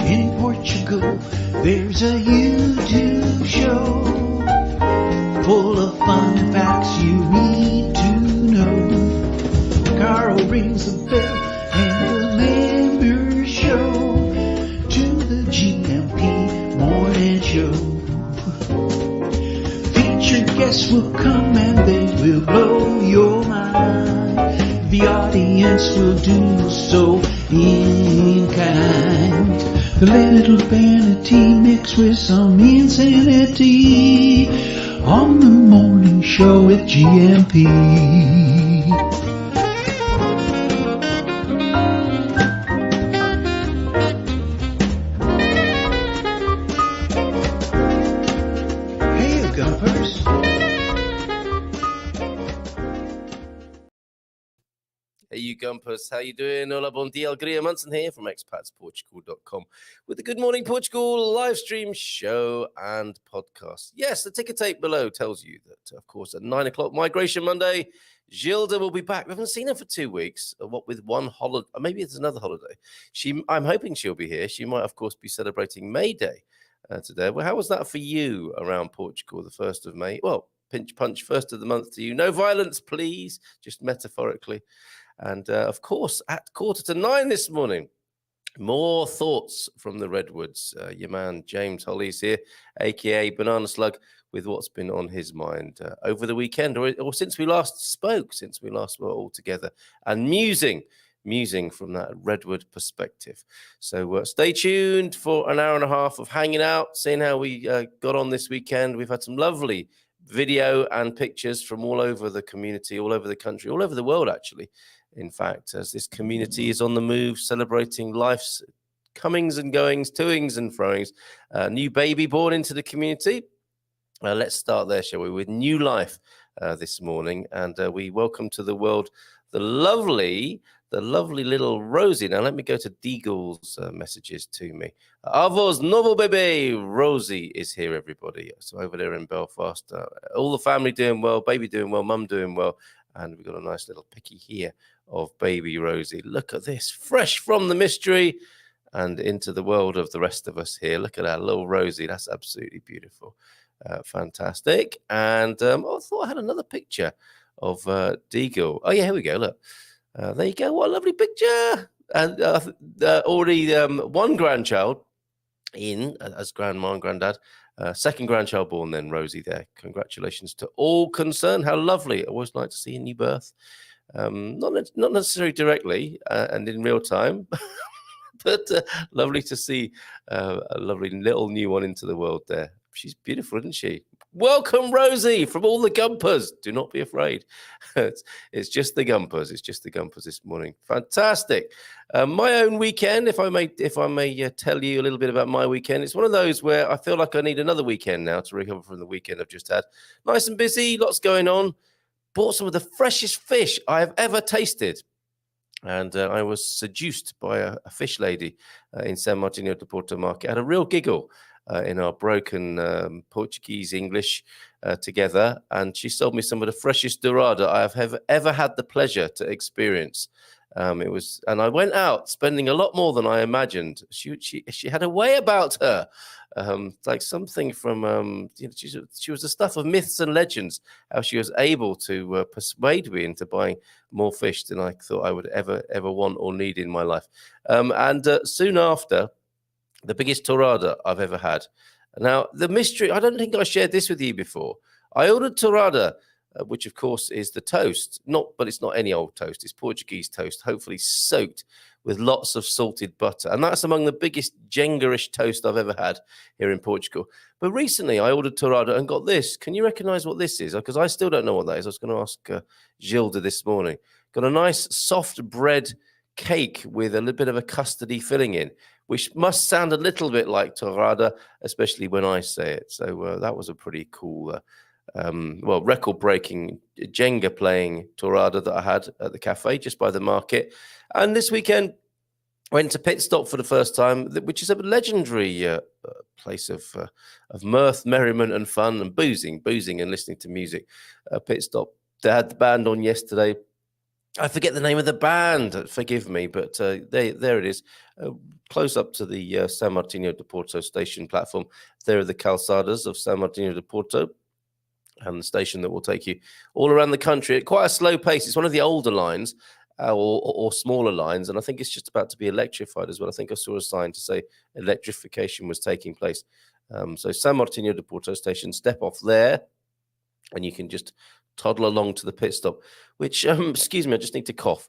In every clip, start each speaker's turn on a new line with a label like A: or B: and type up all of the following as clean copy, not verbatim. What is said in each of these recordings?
A: In Portugal, there's a YouTube show full of fun facts you need to know. Carl rings the bell and the members show to the GMP morning show. Featured guests will come and they will blow your mind. The audience will do so in kind. The little vanity mixed with some insanity on the morning show with GMP. Hey, you gumpers.
B: Hey, you gumpers, how you doing? Hola, bon dia, alegria. Munson here from expatsportugal.com with the Good Morning Portugal live stream show and podcast. Yes, the ticker tape below tells you that, of course, at 9 o'clock Migration Monday, Gilda will be back. We haven't seen her for 2 weeks, what with one holiday. Maybe it's another holiday. I'm hoping she'll be here. She might, of course, be celebrating May Day today. Well, how was that for you around Portugal, the 1st of May? Well, pinch punch, first of the month to you. No violence, please, just metaphorically. And, of course, at 8:45 this morning, more thoughts from the Redwoods. Your man, James Holly's here, a.k.a. Banana Slug, with what's been on his mind over the weekend or since we last spoke, since we last were all together, and musing from that Redwood perspective. So stay tuned for an hour and a half of hanging out, seeing how we got on this weekend. We've had some lovely video and pictures from all over the community, all over the country, all over the world, actually. In fact, as this community is on the move, celebrating life's comings and goings, toings and froings, new baby born into the community. Let's start there, shall we, with new life this morning. And we welcome to the world the lovely little Rosie. Now, let me go to Deagle's messages to me. Avos novo bebe, Rosie is here, everybody. So over there in Belfast, all the family doing well, baby doing well, mum doing well. And we've got a nice little picky here of baby Rosie. Look at this, fresh from the mystery and into the world of the rest of us here. Look at that little Rosie. That's absolutely beautiful. Fantastic. And I thought I had another picture of Deagle. Oh, yeah, here we go. Look. There you go. What a lovely picture. And already one grandchild in as grandma and granddad. Second grandchild born then, Rosie there. Congratulations to all concerned. How lovely. I always like to see a new birth. Not necessarily directly and in real time, but lovely to see a lovely little new one into the world there. She's beautiful, isn't she? Welcome, Rosie, from all the Gumpers. Do not be afraid. It's just the Gumpers. It's just the Gumpers this morning. Fantastic. My own weekend, if I may tell you a little bit about my weekend. It's one of those where I feel like I need another weekend now to recover from the weekend I've just had. Nice and busy, lots going on. Bought some of the freshest fish I have ever tasted. And I was seduced by a fish lady in San Martino de Porto Market. I had a real giggle in our broken Portuguese English together. And she sold me some of the freshest Torada I have ever had the pleasure to experience. And I went out spending a lot more than I imagined. She had a way about her, like something from, she was the stuff of myths and legends, how she was able to persuade me into buying more fish than I thought I would ever want or need in my life. And soon after, the biggest Torada I've ever had. Now, the mystery, I don't think I shared this with you before. I ordered Torada, which of course is the toast, but it's not any old toast. It's Portuguese toast, hopefully soaked with lots of salted butter. And that's among the biggest Jenga-ish toast I've ever had here in Portugal. But recently I ordered Torada and got this. Can you recognize what this is? Because I still don't know what that is. I was going to ask Gilda this morning. Got a nice soft bread cake with a little bit of a custardy filling in, which must sound a little bit like Torada, especially when I say it. So that was a pretty cool, record-breaking Jenga-playing Torada that I had at the cafe just by the market. And this weekend, Went to Pit Stop for the first time, which is a legendary place of mirth, merriment, and fun, and boozing, and listening to music. Pit Stop. They had the band on yesterday. I forget the name of the band. Forgive me, but there it is. Close up to the San Martino de Porto station platform. There are the calçadas of San Martino de Porto, and the station that will take you all around the country at quite a slow pace. It's one of the older lines. Or smaller lines, and I think it's just about to be electrified as well. I think I saw a sign to say electrification was taking place. So San Martino de Porto station, step off there, and you can just toddle along to the pit stop, which, excuse me, I just need to cough.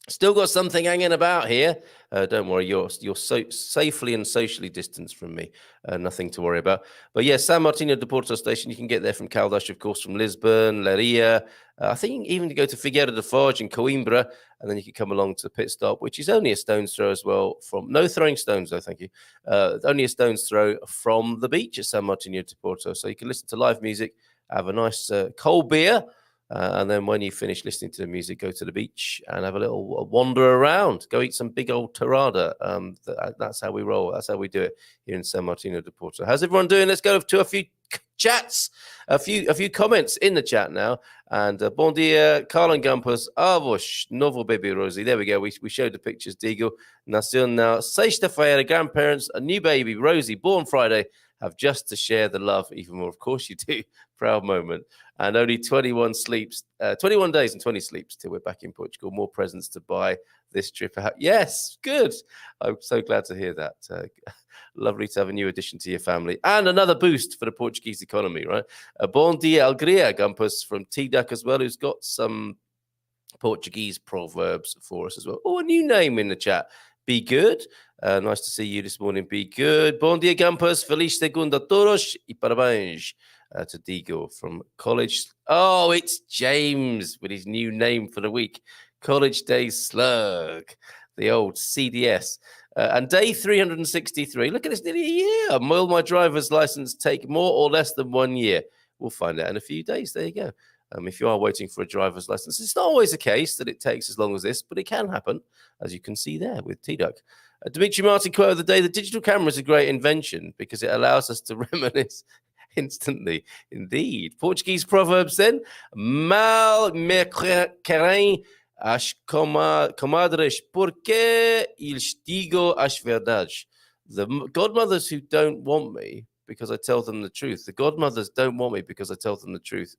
B: Still got something hanging about here. Don't worry, you're so safely and socially distanced from me. Nothing to worry about. But yeah, San Martino de Porto station, you can get there from Caldas, of course, from Lisbon, Leiria. I think even to go to Figueira de Foz and Coimbra, and then you can come along to the pit stop, which is only a stone's throw as well from, no throwing stones though, thank you. Only a stone's throw from the beach at San Martino de Porto. So you can listen to live music, have a nice cold beer, and then when you finish listening to the music, go to the beach and have a little wander around. Go eat some big old Torada. That's how we roll. That's how we do it here in San Martino de Porto. How's everyone doing? Let's go to a few chats, a few comments in the chat now. And bon dia, Carlin Gampus, avos, novo baby Rosie. There we go. We showed the pictures. Digo, Nacion now. Sexta-feira, grandparents, a new baby, Rosie, born Friday, have just to share the love even more. Of course you do. Proud moment. And only 21 days and 20 sleeps till we're back in Portugal. More presents to buy this trip out. Yes, good. I'm so glad to hear that. Lovely to have a new addition to your family. And another boost for the Portuguese economy, right? Bon dia, Alegria, Gumpus from T-Duck as well, who's got some Portuguese proverbs for us as well. Oh, a new name in the chat. Be good. Nice to see you this morning. Be good. Bon dia, Gumpus. Feliz segunda a todos e parabéns. To Digo from college. Oh, it's James with his new name for the week. College Days Slug, the old CDS. And day 363. Look at this, nearly a year. Will my driver's license take more or less than 1 year? We'll find out in a few days. There you go. If you are waiting for a driver's license, it's not always the case that it takes as long as this, but it can happen, as you can see there with T-Duck. Dimitri Martin quote of the day: the digital camera is a great invention because it allows us to reminisce instantly. Indeed. Portuguese proverbs then. Mal me querem as comadres porque lhes digo as verdades. The godmothers who don't want me because I tell them the truth. The godmothers don't want me because I tell them the truth.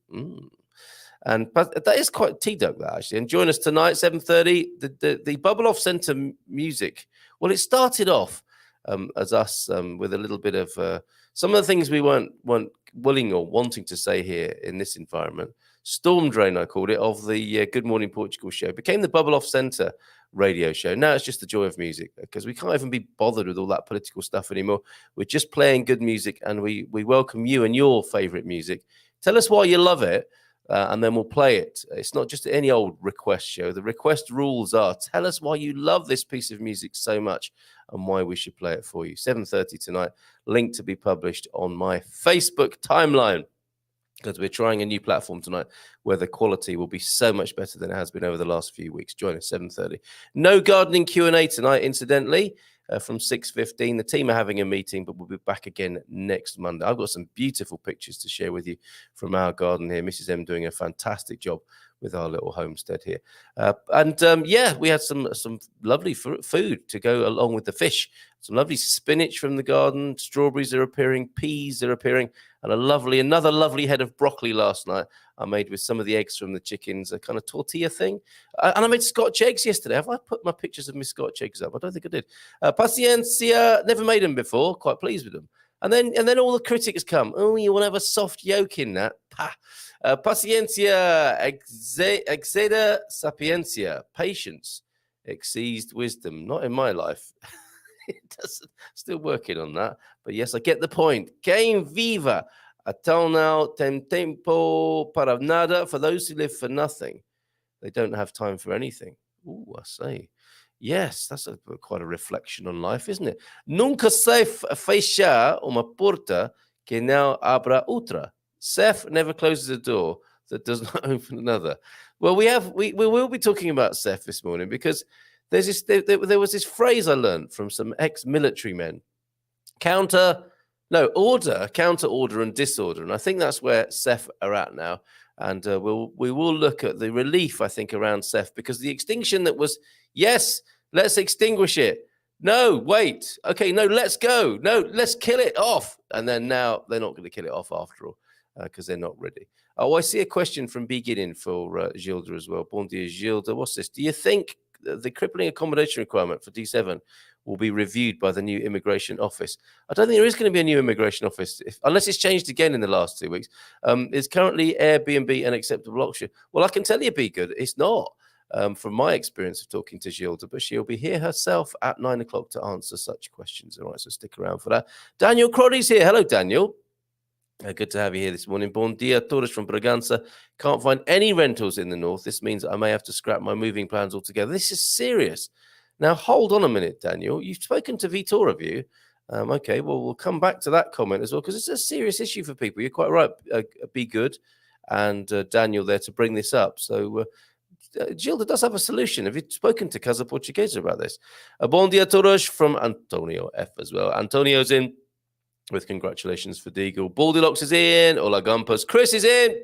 B: And that is quite T-Duck, that actually. And join us tonight, 7:30. The Bubble Off Centre music. Well, it started off as us with a little bit of some of the things we weren't willing or wanting to say here in this environment. Storm Drain, I called it, of the Good Morning Portugal show. It became the Bubble Off Centre radio show. Now it's just the joy of music because we can't even be bothered with all that political stuff anymore. We're just playing good music, and we welcome you and your favourite music. Tell us why you love it, and then we'll play it. It's not just any old request show. The request rules are: tell us why you love this piece of music so much and why we should play it for you. 7:30 tonight, link to be published on my Facebook timeline, because we're trying a new platform tonight where the quality will be so much better than it has been over the last few weeks. Join us 7:30. No gardening Q&A tonight, incidentally, from 6:15. The team are having a meeting, but we'll be back again next Monday. I've got some beautiful pictures to share with you from our garden here. Mrs. M doing a fantastic job with our little homestead here. Yeah, we had some lovely food to go along with the fish. Some lovely spinach from the garden, strawberries are appearing, peas are appearing, and another lovely head of broccoli last night I made with some of the eggs from the chickens, a kind of tortilla thing. And I made Scotch eggs yesterday. Have I put my pictures of my Scotch eggs up? I don't think I did. Paciencia, never made them before, quite pleased with them. And then all the critics come. Oh, you want to have a soft yolk in that? Paciencia exceda sapiencia. Patience exceeds wisdom. Not in my life. It doesn't. Still working on that. But yes, I get the point. Quem viva até now tem tempo para nada. For those who live for nothing, they don't have time for anything. Ooh, I say. Yes, that's quite a reflection on life, isn't it? Nunca se fechar uma porta que não abra outra. Seth never closes a door that does not open another. Well, we will be talking about Seth this morning because There was this phrase I learned from some ex-military men. Order, counter order and disorder. And I think that's where Seth are at now. And we will look at the relief, I think, around Seth, because the extinction that was, yes, let's extinguish it. No, wait. Okay, no, let's go. No, let's kill it off. And then now they're not going to kill it off after all, because they're not ready. Oh, I see a question from beginning for Gilda as well. Bon dia, Gilda. What's this? Do you think the crippling accommodation requirement for D7 will be reviewed by the new immigration office? I don't think there is going to be a new immigration office, unless it's changed again in the last 2 weeks. Is currently Airbnb an acceptable option? Well, I can tell you, Be Good, it's not. From my experience of talking to Gilda, but she'll be here herself at 9 o'clock to answer such questions. All right, so stick around for that. Daniel Crotty's here. Hello, Daniel. Good to have you here this morning. Bon dia, Torres from Braganza. Can't find any rentals in the north. This means I may have to scrap my moving plans altogether. This is serious. Now, hold on a minute, Daniel. You've spoken to Vitor, have you? Okay, well, we'll come back to that comment as well, because it's a serious issue for people. You're quite right. Be Good and Daniel there to bring this up. So, Gilda does have a solution. Have you spoken to Casa Portuguesa about this? Bon dia, Torres from Antonio F as well. Antonio's in with congratulations for Deagle. Baldilocks is in. Hola Gumpers. Chris is in.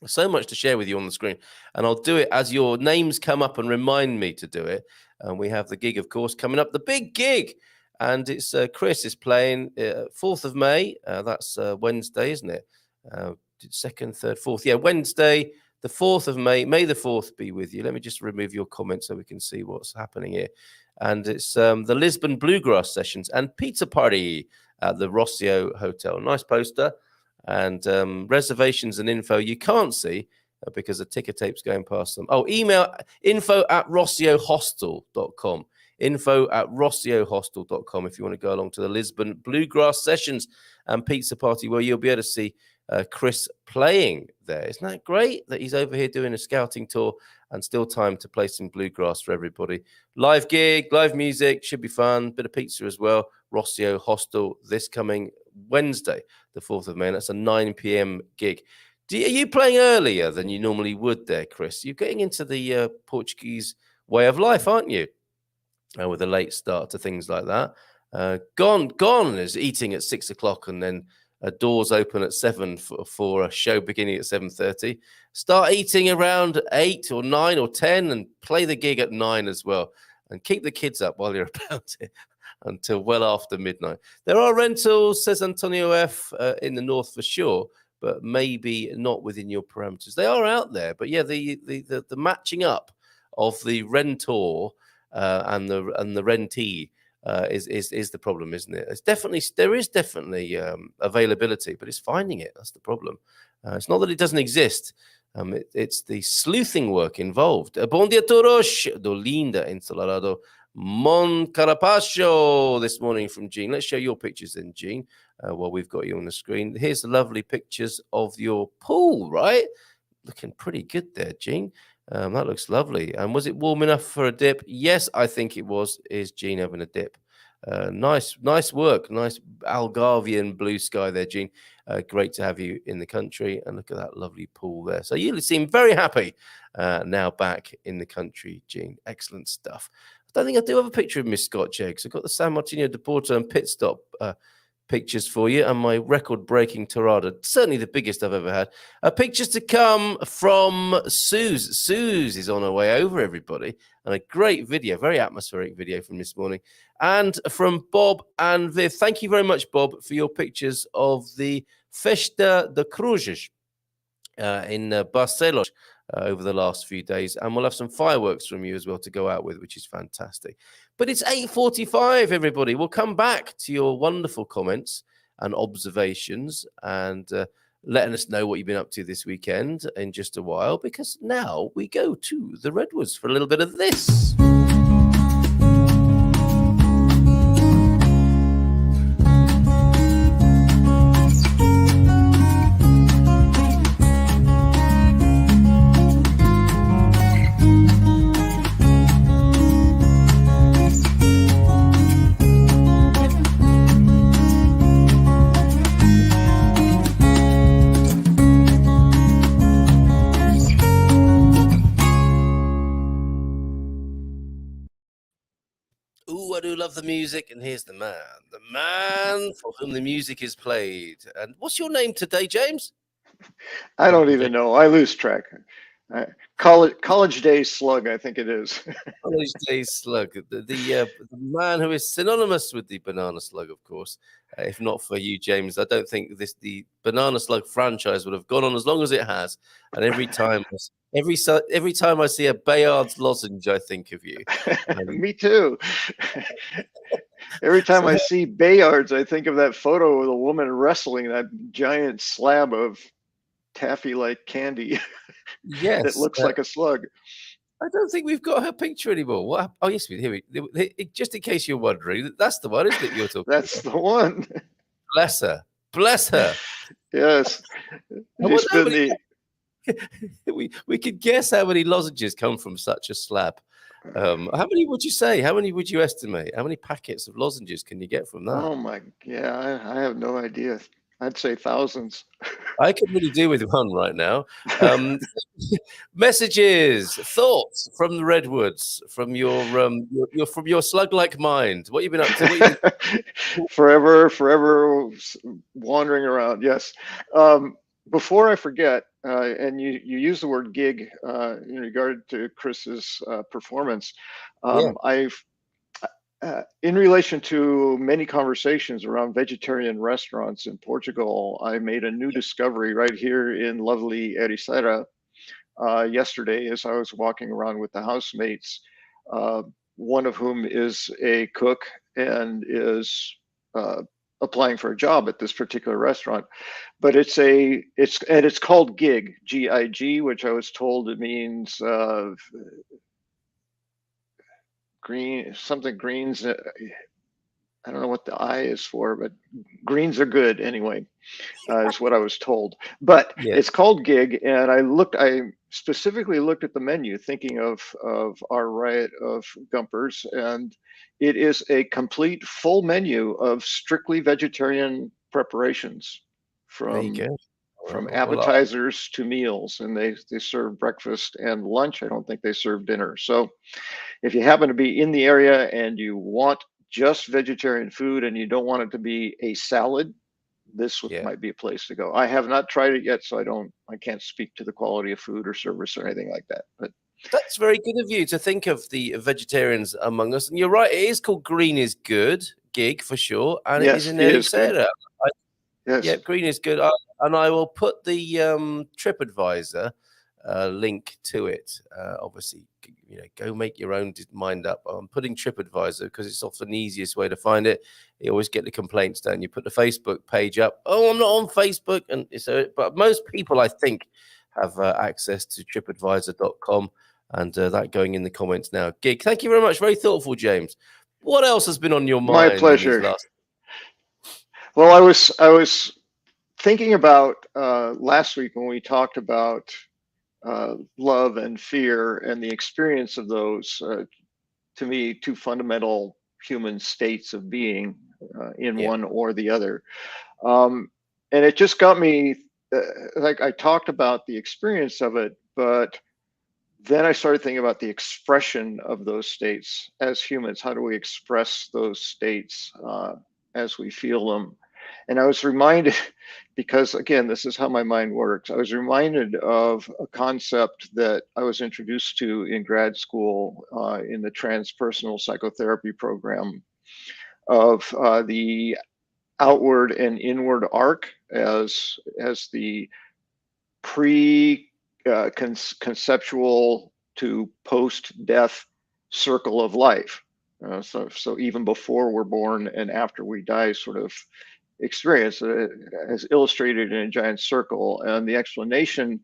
B: So much to share with you on the screen. And I'll do it as your names come up and remind me to do it. And we have the gig, of course, coming up. The big gig. And it's Chris is playing 4th of May. That's Wednesday, isn't it? 2nd, 3rd, 4th. Yeah, Wednesday, the 4th of May. May the 4th be with you. Let me just remove your comments so we can see what's happening here. And it's the Lisbon Bluegrass Sessions and Pizza Party at the Rossio Hotel. Nice poster. And reservations and info you can't see because the ticker tape's going past them. Oh, email info@rossiohostel.com. info@rossiohostel.com if you want to go along to the Lisbon Bluegrass Sessions and Pizza Party, where you'll be able to see Chris playing there. Isn't that great that he's over here doing a scouting tour and still time to play some bluegrass for everybody? Live gig, live music, should be fun. Bit of pizza as well. Rossio Hostel this coming Wednesday, the 4th of May. That's a 9 p.m. gig. Are you playing earlier than you normally would there, Chris? You're getting into the Portuguese way of life, aren't you? With a late start to things like that. Gone is eating at 6 o'clock and then doors open at 7 for a show beginning at 7:30. Start eating around 8 or 9 or 10 and play the gig at 9 as well. And keep the kids up while you're about it until well after midnight. There are rentals, says Antonio F, in the north for sure, but maybe not within your parameters. They are out there, but yeah, the matching up of the rentor and the rentee is the problem, isn't it? There is definitely availability, but it's finding it. That's the problem. It's not that it doesn't exist. It's the sleuthing work involved. Bon dia todos, Dolinda Instalado, Mon Carapacho this morning from Jean. Let's show your pictures then, Jean, while we've got you on the screen. Here's the lovely pictures of your pool, right? Looking pretty good there, Jean. That looks lovely. And was it warm enough for a dip? Yes, I think it was. Is Jean having a dip? Nice work. Nice Algarvian blue sky there, Jean. Great to have you in the country. And look at that lovely pool there. So you seem very happy now back in the country, Jean. Excellent stuff. I don't think I do have a picture of Miss Scotch Eggs. I've got the San Martino de Porto and pit stop pictures for you and my record-breaking Torada. Certainly the biggest I've ever had. Pictures to come from Suze. Suze is on her way over, everybody. And a great video, very atmospheric video from this morning. And from Bob and Viv. Thank you very much, Bob, for your pictures of the Festa de Cruzes in Barcelona over the last few days. And we'll have some fireworks from you as well to go out with, which is fantastic. But it's 8:45, everybody. We'll come back to your wonderful comments and observations and letting us know what you've been up to this weekend in just a while, because now we go to the Redwoods for a little bit of this. love the music, and here's the man for whom the music is played. And what's your name today, James?
C: I don't even know. I lose track. College days slug, I think it is.
B: College Day Slug, the man who is synonymous with the banana slug, of course. If not for you, James, I don't think the banana slug franchise would have gone on as long as it has. And every time I see a Bayard's lozenge, I think of you.
C: Me too. Every time
B: So,
C: I see Bayards, I think of that photo of the woman wrestling that giant slab of taffy-like candy that
B: yes,
C: looks like a slug.
B: I don't think we've got her picture anymore. What? Oh, yes, here we. Just in case you're wondering, that's the one, isn't it? You're talking
C: That's
B: about.
C: the one.
B: Bless her. Bless her.
C: Yes.
B: I
C: She's
B: wonder how
C: been
B: many
C: the
B: we could guess how many lozenges come from such a slab. How many would you say? How many would you estimate? How many packets of lozenges can you get from that?
C: Oh my, yeah, I have no idea. I'd say thousands.
B: I could really do with one right now. Messages, thoughts from the redwoods, from your from your slug-like mind. What you been up to? What you been?
C: Forever wandering around. Yes. Before I forget, and you use the word gig in regard to Chris's performance.
B: Yeah,
C: I've in relation to many conversations around vegetarian restaurants in Portugal, I made a new discovery right here in lovely Ericeira yesterday as I was walking around with the housemates, uh, one of whom is a cook and is applying for a job at this particular restaurant. But it's called gig, Gig, which I was told it means green, something greens. I don't know what the I is for, but greens are good anyway, is what I was told. But
B: yeah,
C: it's called gig, and I specifically looked at the menu, thinking of our riot of Gumpers, and it is a complete full menu of strictly vegetarian preparations,
B: there you
C: from
B: go.
C: from
B: Well,
C: appetizers to meals, and they serve breakfast and lunch. I don't think they serve dinner. So if you happen to be in the area and you want just vegetarian food and you don't want it to be a salad, this
B: yeah.
C: might be a place to go. I have not tried it yet, so I can't speak to the quality of food or service or anything like that. But
B: That's very good of you to think of the vegetarians among us. And you're right, it is called Green is Good gig for sure, and it is
C: yes,
B: in
C: it is good.
B: Ericeira. Yeah,
C: Yes.
B: green is good. And I will put the TripAdvisor link to it. Obviously, go make your own mind up. I'm putting TripAdvisor because it's often the easiest way to find it. You always get the complaints down. You put the Facebook page up. Oh, I'm not on Facebook, and so. But most people, I think, have access to TripAdvisor.com, and that going in the comments now. Gig, thank you very much. Very thoughtful, James. What else has been on your
C: My
B: mind in these
C: pleasure.
B: last?
C: Well, I was thinking about last week when we talked about love and fear and the experience of those. To me, two fundamental human states of being, in
B: Yeah,
C: one or the other. Um, and it just got me, like I talked about the experience of it, but then I started thinking about the expression of those states as humans. How do we express those states as we feel them? And I was reminded, because again, this is how my mind works. I was reminded of a concept that I was introduced to in grad school in the transpersonal psychotherapy program of the outward and inward arc as the pre conceptual to post death circle of life. So even before we're born and after we die, sort of experience as illustrated in a giant circle. And the explanation,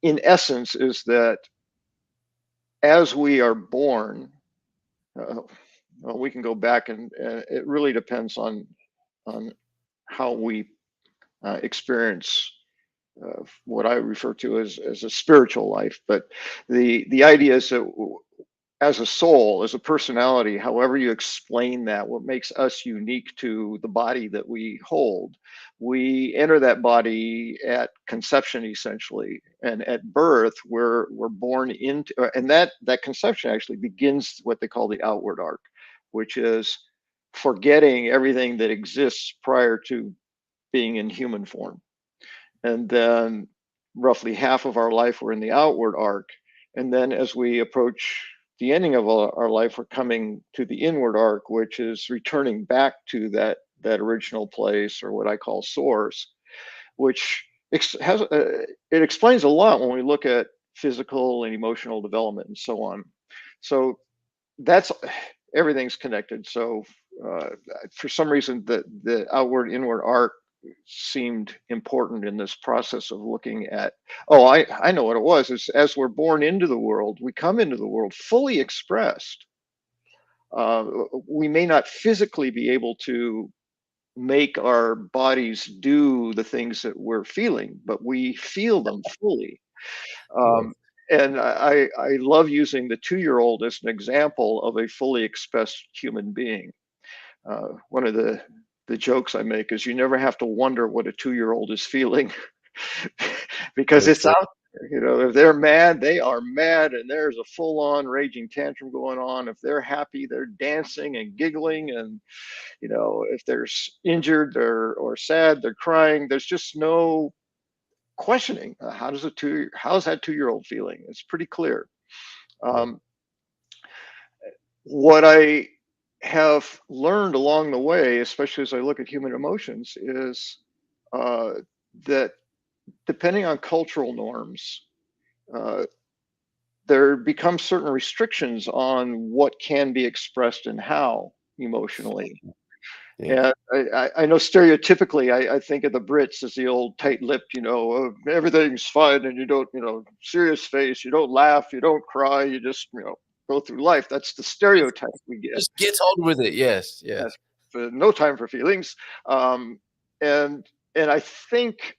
C: in essence, is that as we are born, uh, well, we can go back and it really depends on how we experience what I refer to as a spiritual life. But the idea is that as a soul, as a personality, however you explain that, what makes us unique to the body that we hold, we enter that body at conception essentially, and at birth we're born into, and that conception actually begins what they call the outward arc. which is forgetting everything that exists prior to being in human form. And then roughly half of our life, we're in the outward arc. And then as we approach the ending of our life, we're coming to the inward arc, which is returning back to that original place, or what I call source, which has it explains a lot when we look at physical and emotional development and so on. So that's everything's connected. So for some reason, the outward inward arc seemed important in this process of looking at, I know what it was. Is as we're born into the world, we come into the world fully expressed. We may not physically be able to make our bodies do the things that we're feeling, but we feel them fully. And I love using the 2-year-old as an example of a fully expressed human being. One of the jokes I make is you never have to wonder what a 2-year-old is feeling because it's out there. You know, if they're mad, they are mad, and there's a full-on raging tantrum going on. If they're happy, they're dancing and giggling, and you know, if they're injured or sad, they're crying. There's just no questioning. How's that 2-year-old feeling? It's pretty clear. What I have learned along the way, especially as I look at human emotions, is that depending on cultural norms, there become certain restrictions on what can be expressed and how emotionally. And I know stereotypically, I think of the Brits as the old tight-lipped, you know, everything's fine and you don't, you know, serious face, you don't laugh, you don't cry, you just, you know, go through life. That's the stereotype we get.
B: Just get on with it. Yes.
C: No time for feelings. And I think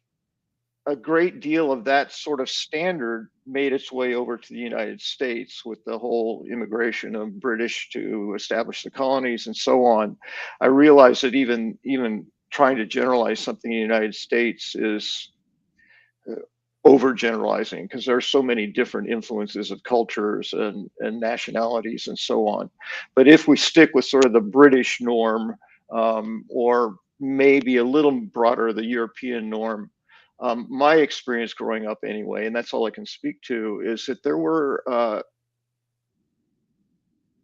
C: a great deal of that sort of standard made its way over to the United States with the whole immigration of British to establish the colonies and so on. I realized that even trying to generalize something in the United States is overgeneralizing, because there are so many different influences of cultures and nationalities and so on. But if we stick with sort of the British norm, or maybe a little broader, the European norm, my experience growing up anyway, and that's all I can speak to, is that there were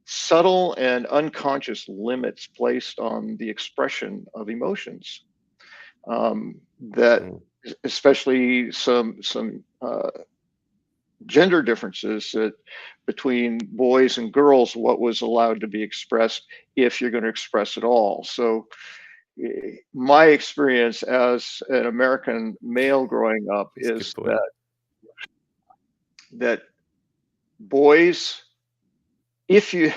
C: subtle and unconscious limits placed on the expression of emotions, that especially some gender differences that between boys and girls, what was allowed to be expressed, if you're going to express it all. So my experience as an American male growing up is that boys, the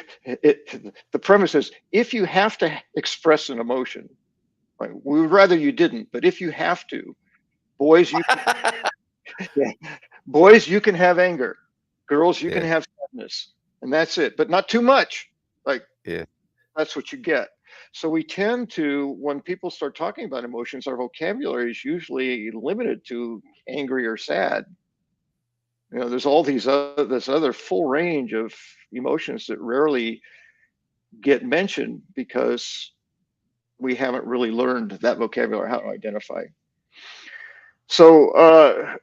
C: premise is, if you have to express an emotion, like, we would rather you didn't, but if you have to, boys, you can have anger. Girls, you can have sadness, and that's it, but not too much. Like, that's what you get. So we tend to, when people start talking about emotions, our vocabulary is usually limited to angry or sad. You know, there's all this other full range of emotions that rarely get mentioned because we haven't really learned that vocabulary, how to identify. So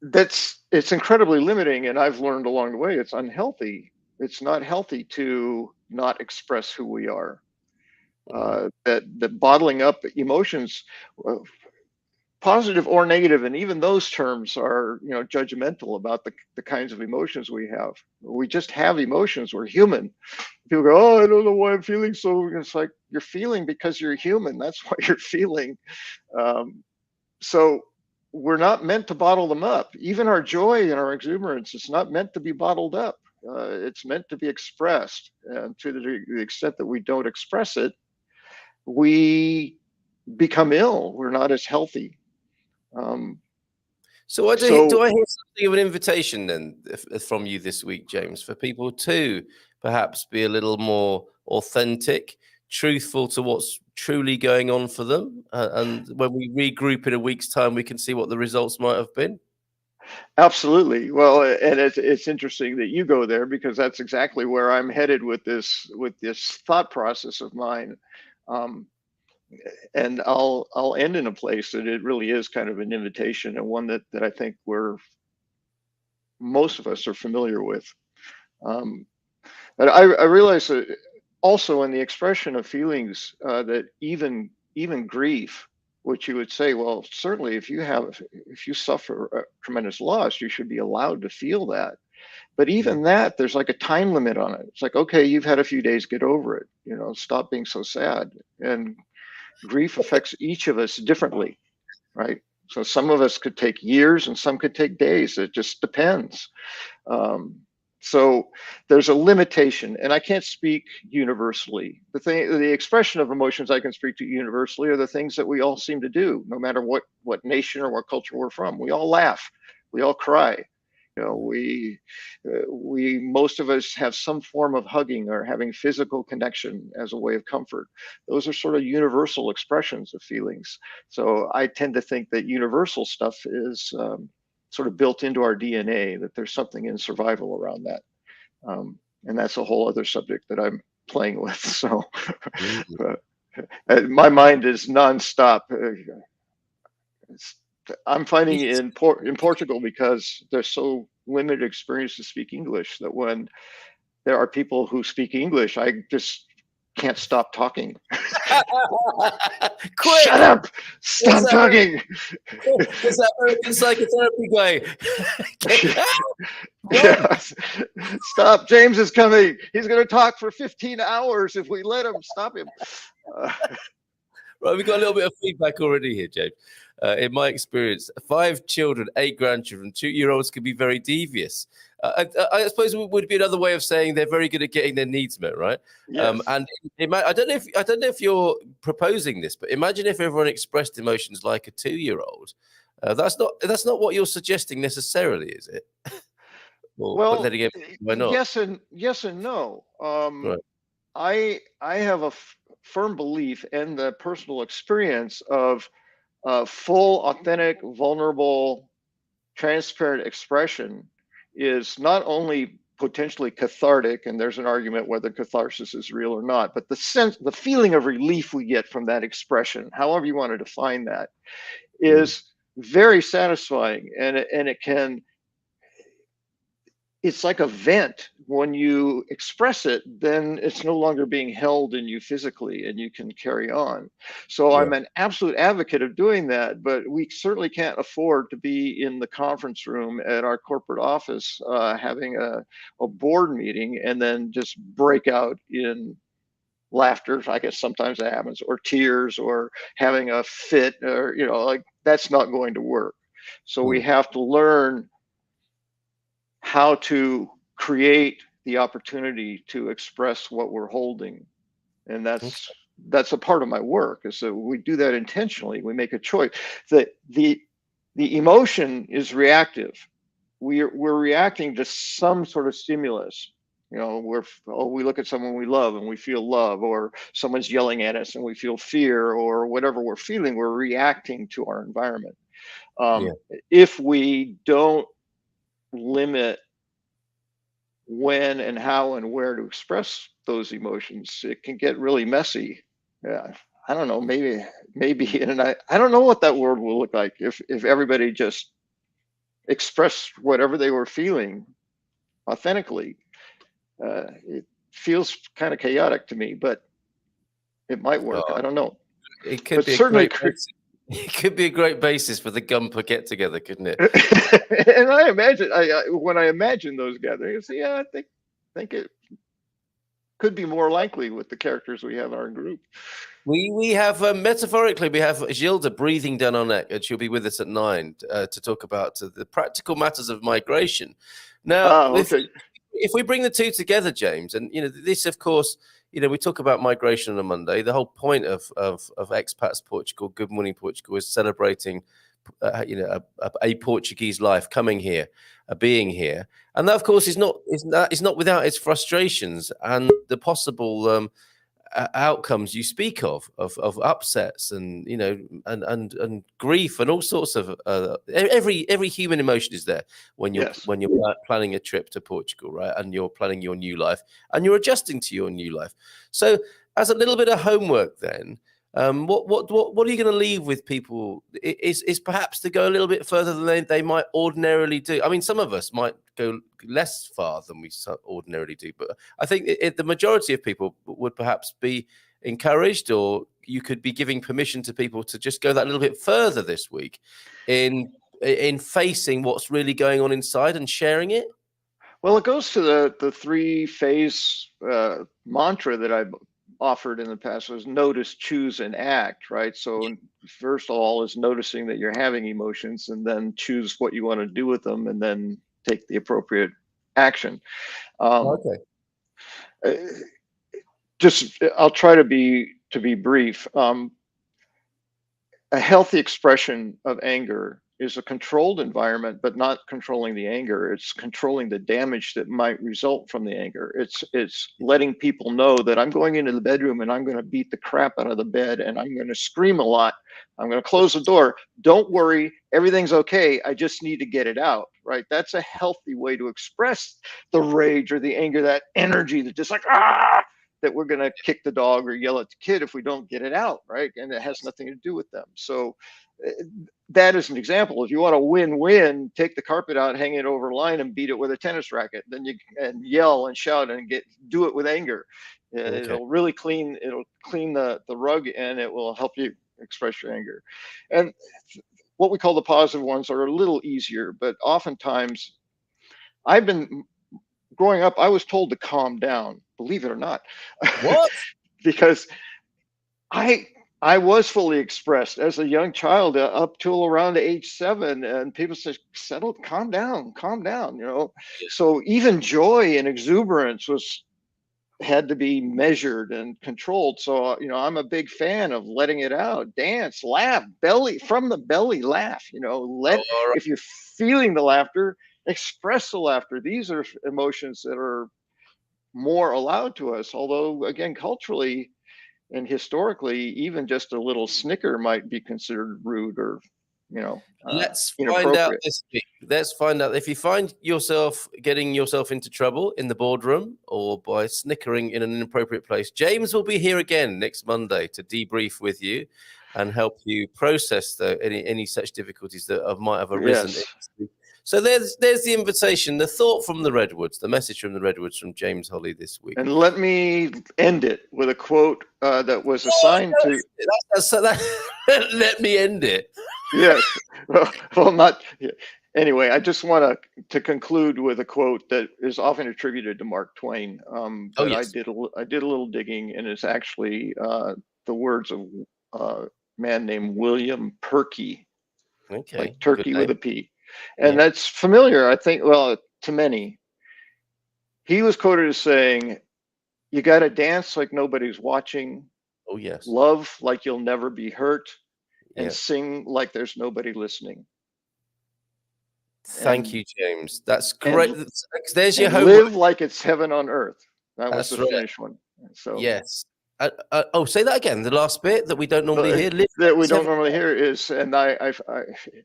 C: it's incredibly limiting, and I've learned along the way it's unhealthy. It's not healthy to not express who we are. That bottling up emotions, positive or negative, and even those terms are, you know, judgmental about the kinds of emotions we have. We just have emotions. We're human. People go, "Oh, I don't know why I'm feeling so." It's like, you're feeling because you're human. That's why you're feeling. So we're not meant to bottle them up. Even our joy and our exuberance is not meant to be bottled up. It's meant to be expressed. And to the extent that we don't express it, we become ill. We're not as healthy.
B: So do I hear something of an invitation then from you this week, James, for people to perhaps be a little more authentic, truthful to what's truly going on for them, and when we regroup in a week's time, we can see what the results might have been?
C: Absolutely. Well, and it's interesting that you go there because that's exactly where I'm headed with this thought process of mine. Um, and I'll end in a place that it really is kind of an invitation, and one that I think most of us are familiar with. Um, but I realize that also in the expression of feelings, that even grief, which you would say, well, certainly if you suffer a tremendous loss, you should be allowed to feel that. But even that, there's like a time limit on it. It's like, okay, you've had a few days, get over it. Stop being so sad. And grief affects each of us differently, right? So some of us could take years and some could take days. It just depends. Um, so there's a limitation, and I can't speak universally. The expression of emotions I can speak to universally are the things that we all seem to do, no matter what nation or what culture we're from. We all laugh, we all cry. We most of us have some form of hugging or having physical connection as a way of comfort. Those are sort of universal expressions of feelings. So I tend to think that universal stuff is sort of built into our DNA, that there's something in survival around that. And that's a whole other subject that I'm playing with. So my mind is nonstop. I'm finding in Portugal, because there's so limited experience to speak English, that when there are people who speak English, I just can't stop talking. Shut up! Stop talking!
B: What's that American psychotherapy guy?
C: Yeah. Stop! James is coming. He's going to talk for 15 hours if we let him. Stop him.
B: Right, we've got a little bit of feedback already here, James. In my experience, 5 children, 8 grandchildren, 2-year-olds can be very devious. I suppose it would be another way of saying they're very good at getting their needs met, right?
C: Yes.
B: And I don't know if you're proposing this, but imagine if everyone expressed emotions like a 2-year-old. That's not what you're suggesting necessarily, is it?
C: Well,
B: but then again, why not?
C: Yes and no.
B: Right.
C: I have a firm belief in the personal experience of full, authentic, vulnerable, transparent expression is not only potentially cathartic, and there's an argument whether catharsis is real or not, but the feeling of relief we get from that expression, however you want to define that, is very satisfying, and it's like a vent. When you express it, then it's no longer being held in you physically, and you can carry on. So I'm an absolute advocate of doing that, but we certainly can't afford to be in the conference room at our corporate office having a board meeting and then just break out in laughter. I guess sometimes that happens, or tears, or having a fit, or like, that's not going to work. So we have to learn how to create the opportunity to express what we're holding. And that's a part of my work, is that we do that intentionally. We make a choice. That the emotion is reactive. We're reacting to some sort of stimulus. We look at someone we love and we feel love, or someone's yelling at us and we feel fear, or whatever we're feeling, we're reacting to our environment. If we don't limit when and how and where to express those emotions, it can get really messy. Yeah, I don't know, maybe and I don't know what that world will look like if everybody just expressed whatever they were feeling authentically. It feels kind of chaotic to me, but it might work. I don't know.
B: It could be certainly it could be a great basis for the Gumper get together, couldn't it?
C: And I imagine, when I imagine those gatherings, I think it could be more likely with the characters we have in our group.
B: We have metaphorically, we have Gilda breathing down our neck, and she'll be with us at 9 to talk about the practical matters of migration. Now, if we bring the two together, James, and this, of course, we talk about migration on a Monday. The whole point of Expats Portugal, Good Morning Portugal, is celebrating, a Portuguese life coming here, being here, and that, of course, is not without its frustrations and the possible outcomes you speak of upsets and and grief and all sorts of every human emotion is there when you're
C: Yes.
B: planning a trip to Portugal, right? And you're planning your new life and you're adjusting to your new life. So as a little bit of homework then, what are you going to leave with people? Is perhaps to go a little bit further than they might ordinarily do. I mean, some of us might go less far than we ordinarily do, but I think the majority of people would perhaps be encouraged, or you could be giving permission to people to just go that little bit further this week in facing what's really going on inside and sharing it.
C: Well, it goes to the 3-phase mantra that I've offered in the past, was notice, choose, and act, right? So first of all is noticing that you're having emotions, and then choose what you want to do with them, and then take the appropriate action.
B: Okay.
C: I'll try to be brief. A healthy expression of anger is a controlled environment, but not controlling the anger. It's controlling the damage that might result from the anger. It's letting people know that I'm going into the bedroom and I'm going to beat the crap out of the bed and I'm going to scream a lot. I'm going to close the door. Don't worry, everything's okay. I just need to get it out, right? That's a healthy way to express the rage or the anger, that energy that just like, that we're going to kick the dog or yell at the kid if we don't get it out, right? And it has nothing to do with them. So that is an example. If you want to win-win, take the carpet out, hang it over a line, and beat it with a tennis racket. Then you and yell and shout and do it with anger. Okay. It'll really clean the rug, and it will help you express your anger. And what we call the positive ones are a little easier, but oftentimes I've been growing up, I was told to calm down, believe it or not.
B: What?
C: Because I was fully expressed as a young child up till around age 7, and people said, settle, calm down, So even joy and exuberance had to be measured and controlled. So, I'm a big fan of letting it out, dance, laugh, from the belly, laugh, if you're feeling the laughter, express the laughter. These are emotions that are more allowed to us. Although, again, culturally and historically, even just a little snicker might be considered rude or,
B: let's find out this week. Let's find out if you find yourself getting yourself into trouble in the boardroom or by snickering in an inappropriate place. James will be here again next Monday to debrief with you and help you process any such difficulties that might have arisen. Yes. So there's the invitation, the thought from the Redwoods, the message from the Redwoods from James Holly this week.
C: And let me end it with a quote that was assigned to.
B: Let me end it.
C: Yes. Well, not. Anyway, I just want to conclude with a quote that is often attributed to Mark Twain. Yes. I did a little digging, and it's actually the words of a man named William Perky.
B: Okay.
C: Like turkey with a P. And that's familiar, I think, to many. He was quoted as saying, you got to dance like nobody's watching.
B: Oh, yes.
C: Love like you'll never be hurt. And sing like there's nobody listening.
B: Thank you, James. That's great. There's your
C: homework. Live like it's heaven on earth. That's the finished one. So
B: yes. Say that again. The last bit that we don't normally hear.
C: Normally hear is, and I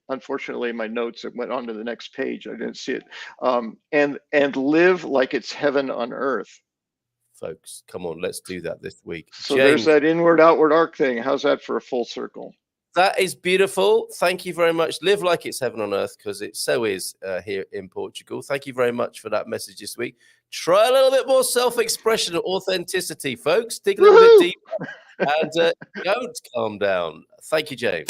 C: unfortunately my notes went on to the next page. I didn't see it. And live like it's heaven on earth.
B: Folks, come on, let's do that this week.
C: So James, there's that inward outward arc thing. How's that for a full circle?
B: That is beautiful. Thank you very much. Live like it's heaven on earth, because it so is here in Portugal. Thank you very much for that message this week. Try a little bit more self-expression and authenticity, folks. Dig a little bit deeper and don't calm down. Thank you, James.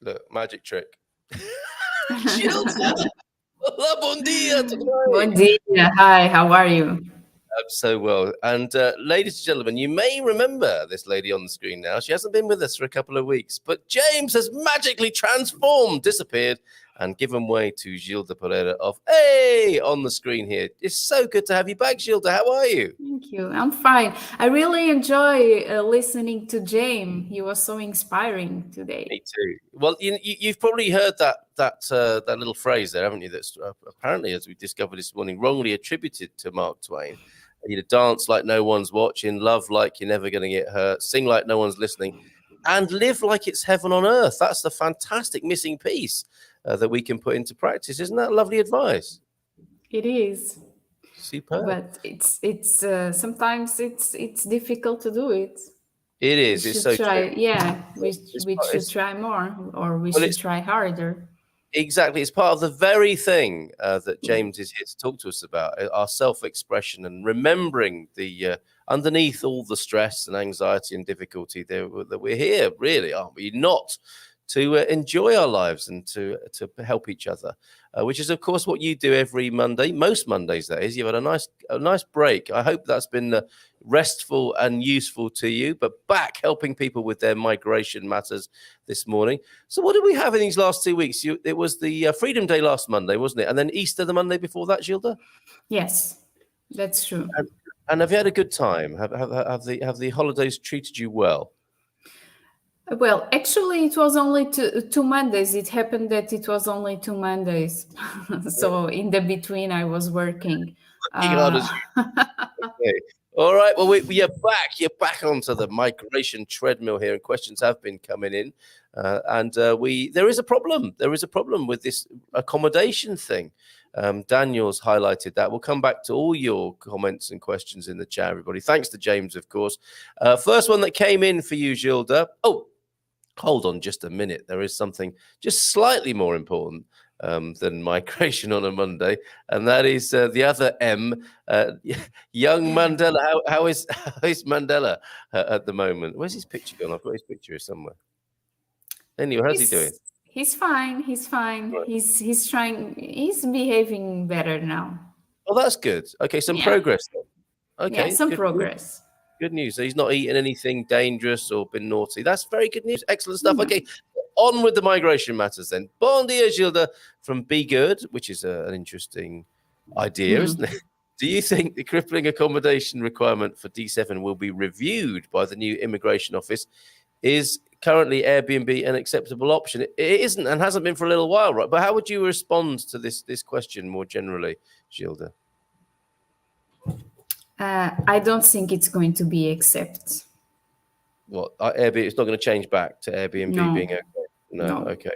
B: Look, magic trick. Gilda! Hola, bon dia.
D: Bon dia. Hi, how are you?
B: So well. And ladies and gentlemen, you may remember this lady on the screen now. She hasn't been with us for a couple of weeks, but James has magically transformed, disappeared, and given way to Gilda Pereira of Hey on the screen here. It's so good to have you back, Gilda. How are you?
D: Thank you. I'm fine. I really enjoy listening to James. He was so inspiring today.
B: Me too. Well, you've probably heard that little phrase there, haven't you? That's apparently, as we discovered this morning, wrongly attributed to Mark Twain. You dance like no one's watching, love like you're never going to get hurt, sing like no one's listening, and live like it's heaven on earth. That's the fantastic missing piece that we can put into practice. Isn't that lovely advice?
D: It is.
B: Superb.
D: But it's sometimes it's difficult to do it.
B: It is.
D: We
B: it's
D: should
B: so
D: try.
B: true.
D: Yeah, we should try more, or we should try harder.
B: Exactly. It's part of the very thing that James is here to talk to us about, our self-expression and remembering the underneath all the stress and anxiety and difficulty that we're here, really, aren't we? Not to enjoy our lives and to help each other, which is, of course, what you do every Monday. Most Mondays, that is. You've had a nice break. I hope that's been restful and useful to you, but back helping people with their migration matters this morning. So what did we have in these last 2 weeks? It was the Freedom Day last Monday, wasn't it? And then Easter the Monday before that, Gilda?
D: Yes, that's true.
B: And have you had a good time? Have the holidays treated you well?
D: Well, actually, it was only two Mondays. It happened that it was only 2 Mondays. So in the between, I was working.
B: Okay. All right. Well, you're back. You're back onto the migration treadmill here, and questions have been coming in. There is a problem. There is a problem with this accommodation thing. Daniel's highlighted that. We'll come back to all your comments and questions in the chat, everybody. Thanks to James, of course. First one that came in for you, Gilda. Oh, hold on just a minute. There is something just slightly more important than migration on a Monday, and that is the other M, young Mandela. How is Mandela at the moment? Where's his picture gone? I've got his picture here somewhere. Anyway, how's he doing?
D: He's fine. He's fine. Right. He's trying. He's behaving better now.
B: Oh, that's good. Okay, some progress then. Okay,
D: yeah, some progress.
B: Good news. So he's not eaten anything dangerous or been naughty. That's very good news. Excellent stuff. Okay, on with the migration matters then. Bon dia, Gilda, from Be Good, which is an interesting idea, isn't it? Do you think the crippling accommodation requirement for D7 will be reviewed by the new immigration office? Is currently Airbnb an acceptable option? It isn't and hasn't been for a little while, right? But how would you respond to this question more generally, Gilda?
D: I don't think it's going to be accepted.
B: What, Airbnb? It's not going to change back to Airbnb being okay? No. Okay.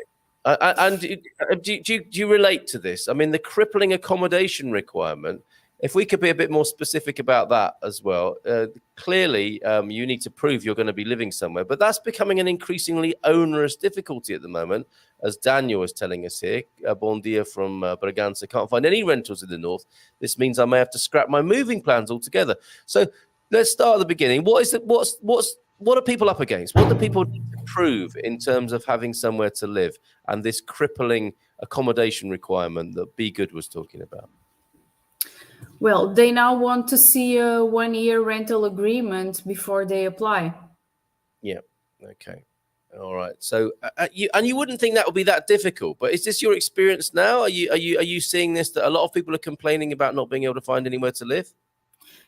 B: And do you relate to this? I mean, the crippling accommodation requirement, if we could be a bit more specific about that as well, clearly you need to prove you're going to be living somewhere, but that's becoming an increasingly onerous difficulty at the moment, as Daniel was telling us here. Bon dia from Braganza, can't find any rentals in the north. This means I may have to scrap my moving plans altogether. So let's start at the beginning. What are people up against? What do people need to prove in terms of having somewhere to live and this crippling accommodation requirement that Be Good was talking about?
D: Well, they now want to see a 1-year rental agreement before they apply.
B: Yeah. Okay. All right. So, you wouldn't think that would be that difficult, but is this your experience now? Are you seeing this, that a lot of people are complaining about not being able to find anywhere to live?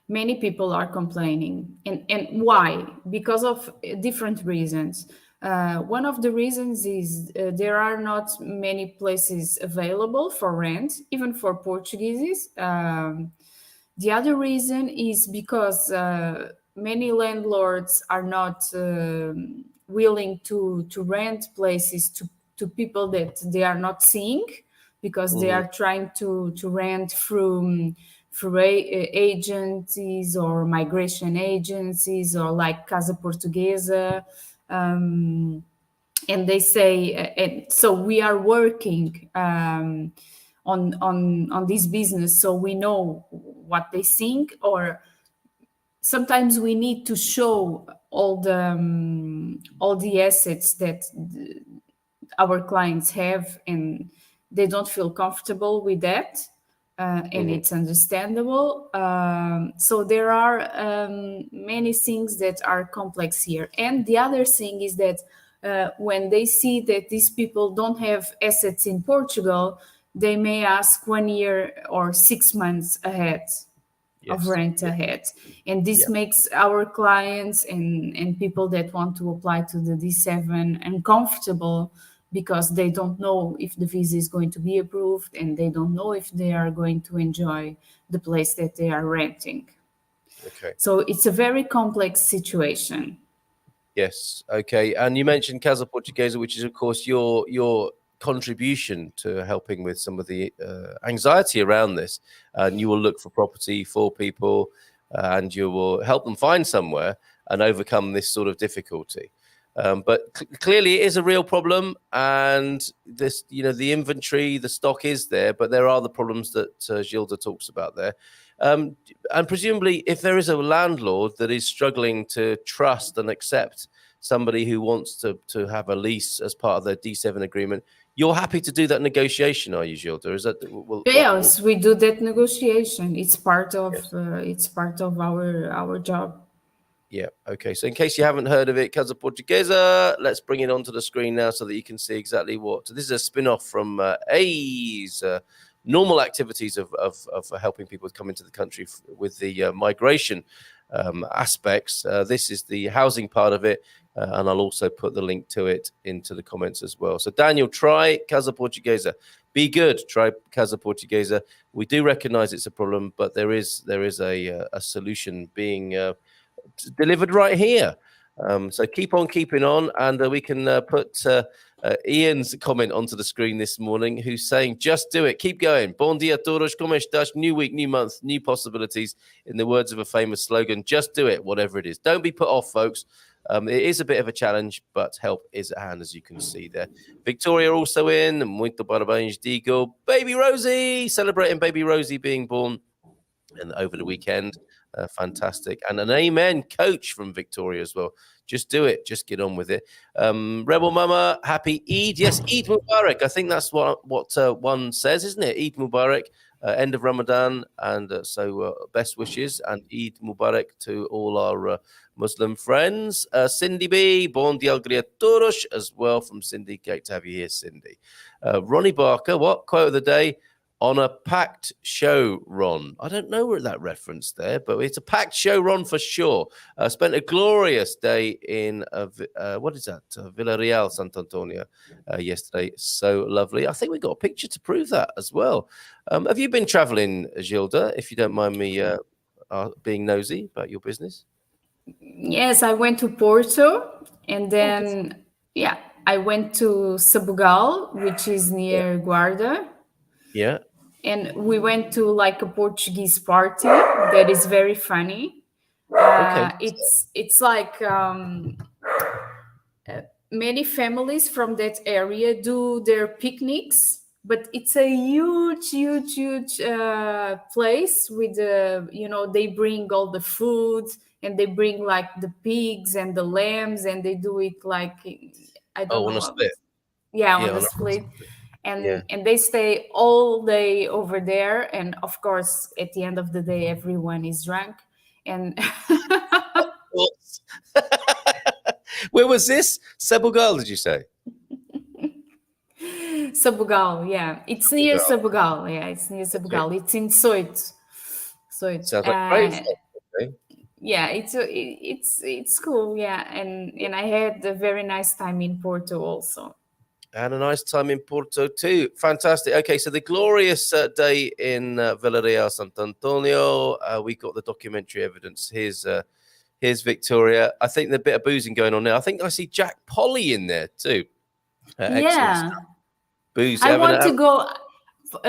D: Many people are complaining, and why? Because of different reasons. One of the reasons is there are not many places available for rent, even for Portuguese. The other reason is because many landlords are not willing to rent places to people that they are not seeing, because they are trying to rent through agencies or migration agencies, or like Casa Portuguesa. And they say, and so we are working on this business, so we know what they think, or sometimes we need to show all the assets that our clients have, and they don't feel comfortable with that. and it's understandable. So there are many things that are complex here. And the other thing is that when they see that these people don't have assets in Portugal, they may ask 1 year or 6 months ahead of
B: Yes.
D: rent ahead. And this
B: Yeah.
D: makes our clients and people that want to apply to the D7 uncomfortable, because they don't know if the visa is going to be approved, and they don't know if they are going to enjoy the place that they are renting.
B: Okay.
D: So it's a very complex situation.
B: Yes. Okay. And you mentioned Casa Portuguesa, which is, of course, your contribution to helping with some of the anxiety around this. And you will look for property for people, and you will help them find somewhere and overcome this sort of difficulty. But clearly, it is a real problem, and this, the inventory, the stock is there, but there are the problems that Gilda talks about there. And presumably, if there is a landlord that is struggling to trust and accept somebody who wants to have a lease as part of their D7 agreement, you're happy to do that negotiation, are you, Gilda? Is that
D: Yes, we do that negotiation. It's part of
B: Yes.
D: our job.
B: Yeah. Okay. So in case you haven't heard of it, Casa Portuguesa, let's bring it onto the screen now so that you can see exactly what. So this is a spin-off from A's normal activities of helping people come into the country with the migration aspects. This is the housing part of it, and I'll also put the link to it into the comments as well. So Daniel, try Casa Portuguesa. Be good. Try Casa Portuguesa. We do recognize it's a problem, but there is a solution being delivered right here. So keep on keeping on, and we can put Ian's comment onto the screen this morning, who's saying, just do it, keep going. Bom dia todos, como estás? New week, new month, new possibilities. In the words of a famous slogan, just do it, whatever it is. Don't be put off, folks. It is a bit of a challenge, but help is at hand, as you can see there. Victoria also in, muito parabéns, digo. Baby Rosie, celebrating baby Rosie being born and over the weekend. Fantastic. And an amen coach from Victoria as well. Just do it. Just get on with it. Rebel Mama, happy Eid. Yes, Eid Mubarak. I think that's what one says, isn't it? Eid Mubarak, end of Ramadan. And so best wishes and Eid Mubarak to all our Muslim friends. Cindy B, Bon dia a todos as well from Cindy. Great to have you here, Cindy. Ronnie Barker, what quote of the day? On a packed show, Ron. I don't know where that reference there, but it's a packed show, Ron, for sure. Spent a glorious day in, what is that? Villarreal, Santo yesterday. So lovely. I think we got a picture to prove that as well. Have you been traveling, Gilda, if you don't mind me being nosy about your business?
D: Yes, I went to Porto, and then, I went to Sabugal, which is near Guarda.
B: Yeah.
D: And we went to like a Portuguese party that is very funny.
B: Okay.
D: It's like many families from that area do their picnics, but it's a huge place with they bring all the food, and they bring like the pigs and the lambs, and they do it like, I don't know.
B: On a split.
D: On a split. And they stay all day over there, and of course at the end of the day everyone is drunk. And
B: where was this? Sabugal, did you say?
D: Sabugal, it's near Sabugal. It's near Sabugal. Okay. It's in Soit.
B: Sounds like great. Okay.
D: Yeah, it's cool. And I had a very nice time in Porto also.
B: And a nice time in Porto too. Fantastic. Okay, so the glorious day in Villarreal, Santo Antonio. We got the documentary evidence. Here's Victoria. I think there's a bit of boozing going on now. I think I see Jack Polly in there too.
D: Excellent stuff.
B: Booze.
D: I want to go,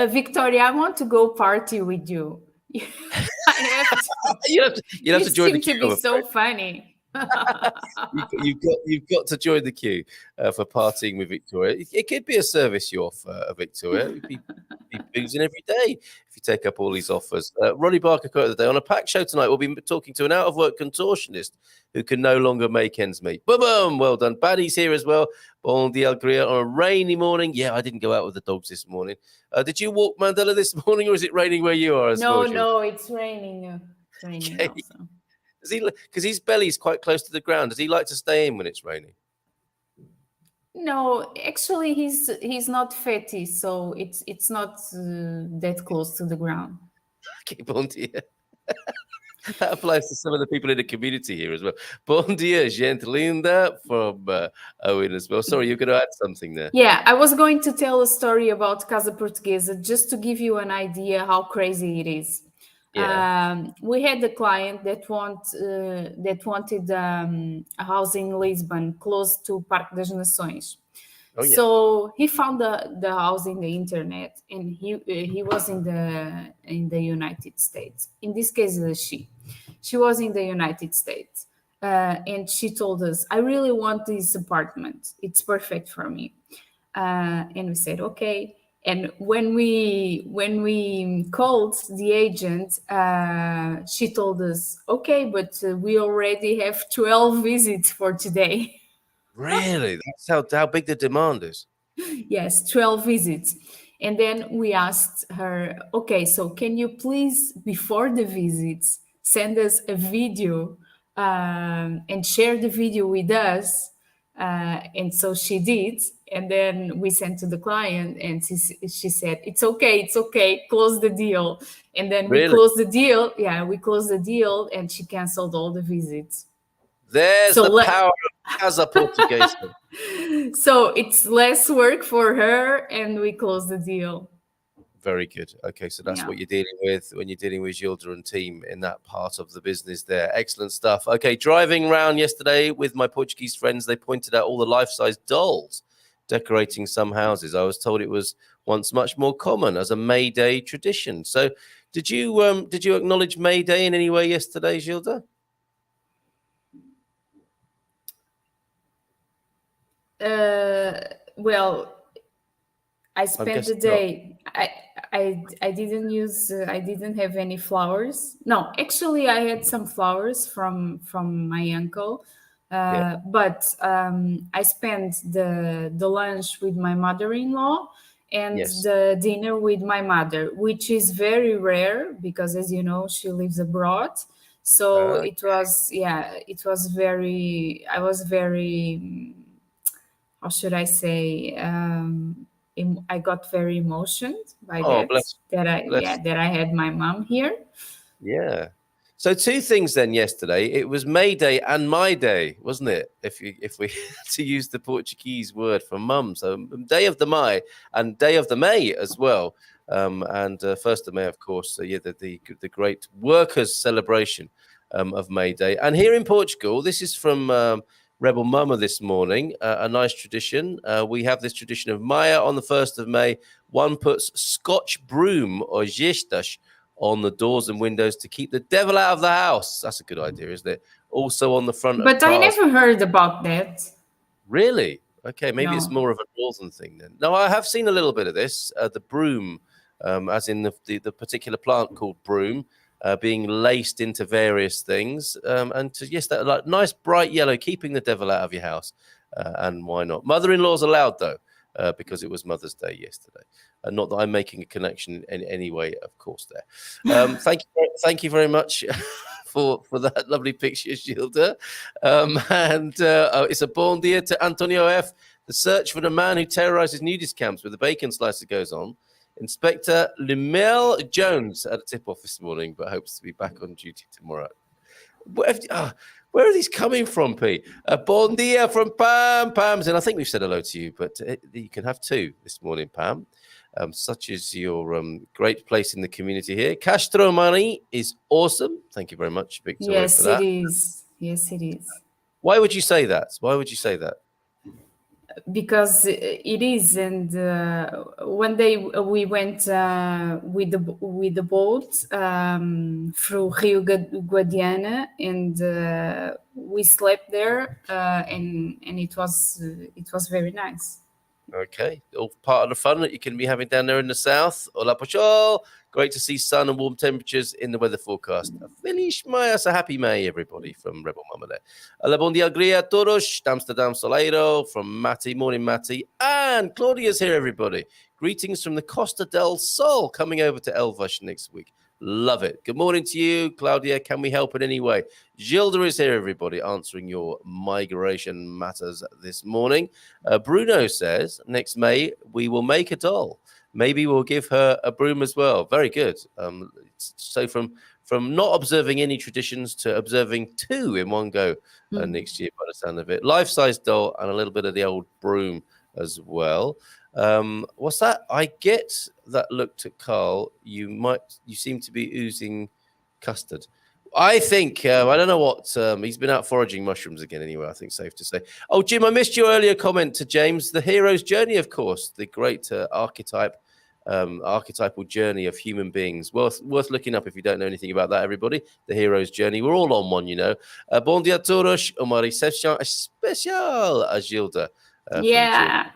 D: Victoria. I want to go party with you.
B: You have to join the queue.
D: You seem to be so funny.
B: You've got to join the queue for partying with Victoria. It could be a service you offer, Victoria. You'd be boozing every day if you take up all these offers. Ronnie Barker quote of the day: on a packed show tonight, we'll be talking to an out-of-work contortionist who can no longer make ends meet. Boom! Well done. Baddy's here as well. Bon dia Alegria on a rainy morning. Yeah, I didn't go out with the dogs this morning. Did you walk Mandela this morning, or is it raining where you are?
D: No, it's raining. It's raining
B: Okay.
D: also.
B: Does he? Because his belly's quite close to the ground. Does he like to stay in when it's raining?
D: No, actually, he's not fatty, so it's not that close to the ground.
B: Okay, bon dia. That applies to some of the people in the community here as well. Bon dia, gente linda, from Owen as well. Sorry, you're going to add something there.
D: Yeah, I was going to tell a story about Casa Portuguesa just to give you an idea how crazy it is.
B: Yeah.
D: We had a client that wanted a house in Lisbon, close to Parque das Nações.
B: Oh, yeah.
D: So he found the house in the internet, and he was in the United States. In this case, she was in the United States, and she told us, "I really want this apartment. It's perfect for me." And we said, "Okay." And when we called the agent, she told us, "Okay, but we already have 12 visits for today."
B: Really? That's how big the demand is.
D: Yes, 12 visits. And then we asked her, "Okay, so can you please, before the visits, send us a video and share the video with us?" And so she did. And then we sent to the client, and she said, it's okay, close the deal." And then we
B: Really?
D: closed the deal. Yeah, we closed the deal, and she canceled all the visits.
B: There's
D: So
B: the power of Casa Portuguesa.
D: So it's less work for her, and we close the deal.
B: Very good. Okay, so that's what you're dealing with when you're dealing with Gilda and team in that part of the business there. Excellent stuff. Okay, driving around yesterday with my Portuguese friends, they pointed out all the life-size dolls decorating some houses. I was told it was once much more common as a May Day tradition. So did you acknowledge May Day in any way yesterday, Gilda?
D: Well, I spent the day. I didn't have any flowers. No, actually, I had some flowers from my uncle. But I spent the lunch with my mother-in-law and the dinner with my mother, which is very rare because, as you know, she lives abroad. So it was very. I was very. How should I say? I got very emotional by that I had my mom here.
B: Yeah. So two things then yesterday. It was May Day and My Day, wasn't it? If we to use the Portuguese word for mum. So Day of the Mai and Day of the May as well. And 1st of May, of course. So yeah, the great workers' celebration of May Day. And here in Portugal, this is from Rebel Mama this morning, a nice tradition. We have this tradition of Maya on the 1st of May. One puts Scotch broom or gestas on the doors and windows to keep the devil out of the house. That's a good idea, isn't it? Also on the front of cars.
D: But I never heard about that.
B: Really? Okay, maybe it's more of a northern thing then. No, I have seen a little bit of this. The broom, as in the particular plant called broom, being laced into various things. And that like nice bright yellow, keeping the devil out of your house. And why not? Mother-in-law's allowed, though, because it was Mother's Day yesterday. Not that I'm making a connection in any way, of course, there. Thank you very much for that lovely picture, Gilda. It's a bon dia to Antonio F. The search for the man who terrorizes nudist camps with the bacon slicer goes on. Inspector Limel Jones at a tip-off this morning, but hopes to be back on duty tomorrow. Where are these coming from, Pete? Bon dia from Pam. Pam's, and I think we've said hello to you, but you can have two this morning, Pam. Such is your great place in the community here. Castro Money is awesome. Thank you very much, Victoria, for that.
D: Yes, it is. Yes, it is.
B: Why would you say that?
D: because it is. And one day we went with the boat through Rio Guadiana, and we slept there, and it was very nice.
B: Okay, all part of the fun that you can be having down there in the south. Hola, Portugal. Great to see sun and warm temperatures in the weather forecast. Feliz Maia, a happy May, everybody, from Rebel Mama there. Hola, bon dia, gria, todos. Amsterdam Soleiro from Matty. Morning, Matty. And Claudia's here, everybody. Greetings from the Costa del Sol, coming over to Elvas next week. Love it. Good morning to you, Claudia. Can we help in any way? Gilda is here, everybody, answering your migration matters this morning. Bruno says, next May, we will make a doll. Maybe we'll give her a broom as well. Very good. So from not observing any traditions to observing 2 in one go next year, by the sound of it. Life-size doll and a little bit of the old broom as well. What's that? I get that. Looked at Carl. You seem to be oozing custard. I think I don't know what he's been out foraging mushrooms again. Anyway, I think safe to say. Oh, Jim, I missed your earlier comment to James. The hero's journey, of course, the great archetypal journey of human beings. Worth looking up if you don't know anything about that. Everybody, the hero's journey. We're all on one, you know. Bon dia todos, uma recepção especial a Gilda.
D: Yeah.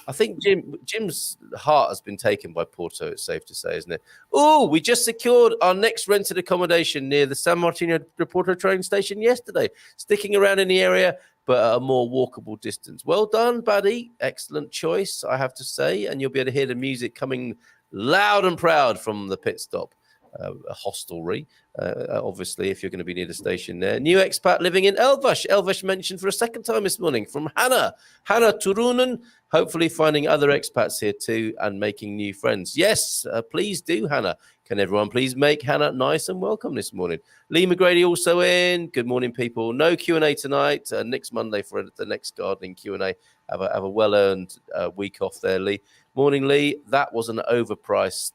B: I think Jim's heart has been taken by Porto, it's safe to say, isn't it? Oh, we just secured our next rented accommodation near the San Martino de Porto train station yesterday, sticking around in the area, but at a more walkable distance. Well done, buddy. Excellent choice, I have to say. And you'll be able to hear the music coming loud and proud from the pit stop. A hostelry, obviously, if you're going to be near the station there. New expat living in Elvas. Elvas mentioned for a second time this morning from Hannah Turunen. Hopefully finding other expats here too and making new friends. Yes, please do, Hannah. Can everyone please make Hannah nice and welcome this morning? Lee McGrady also in. Good morning, people. No Q&A tonight. Next Monday for the next gardening Q&A. Have a well-earned week off there, Lee. Morning, Lee. That was an overpriced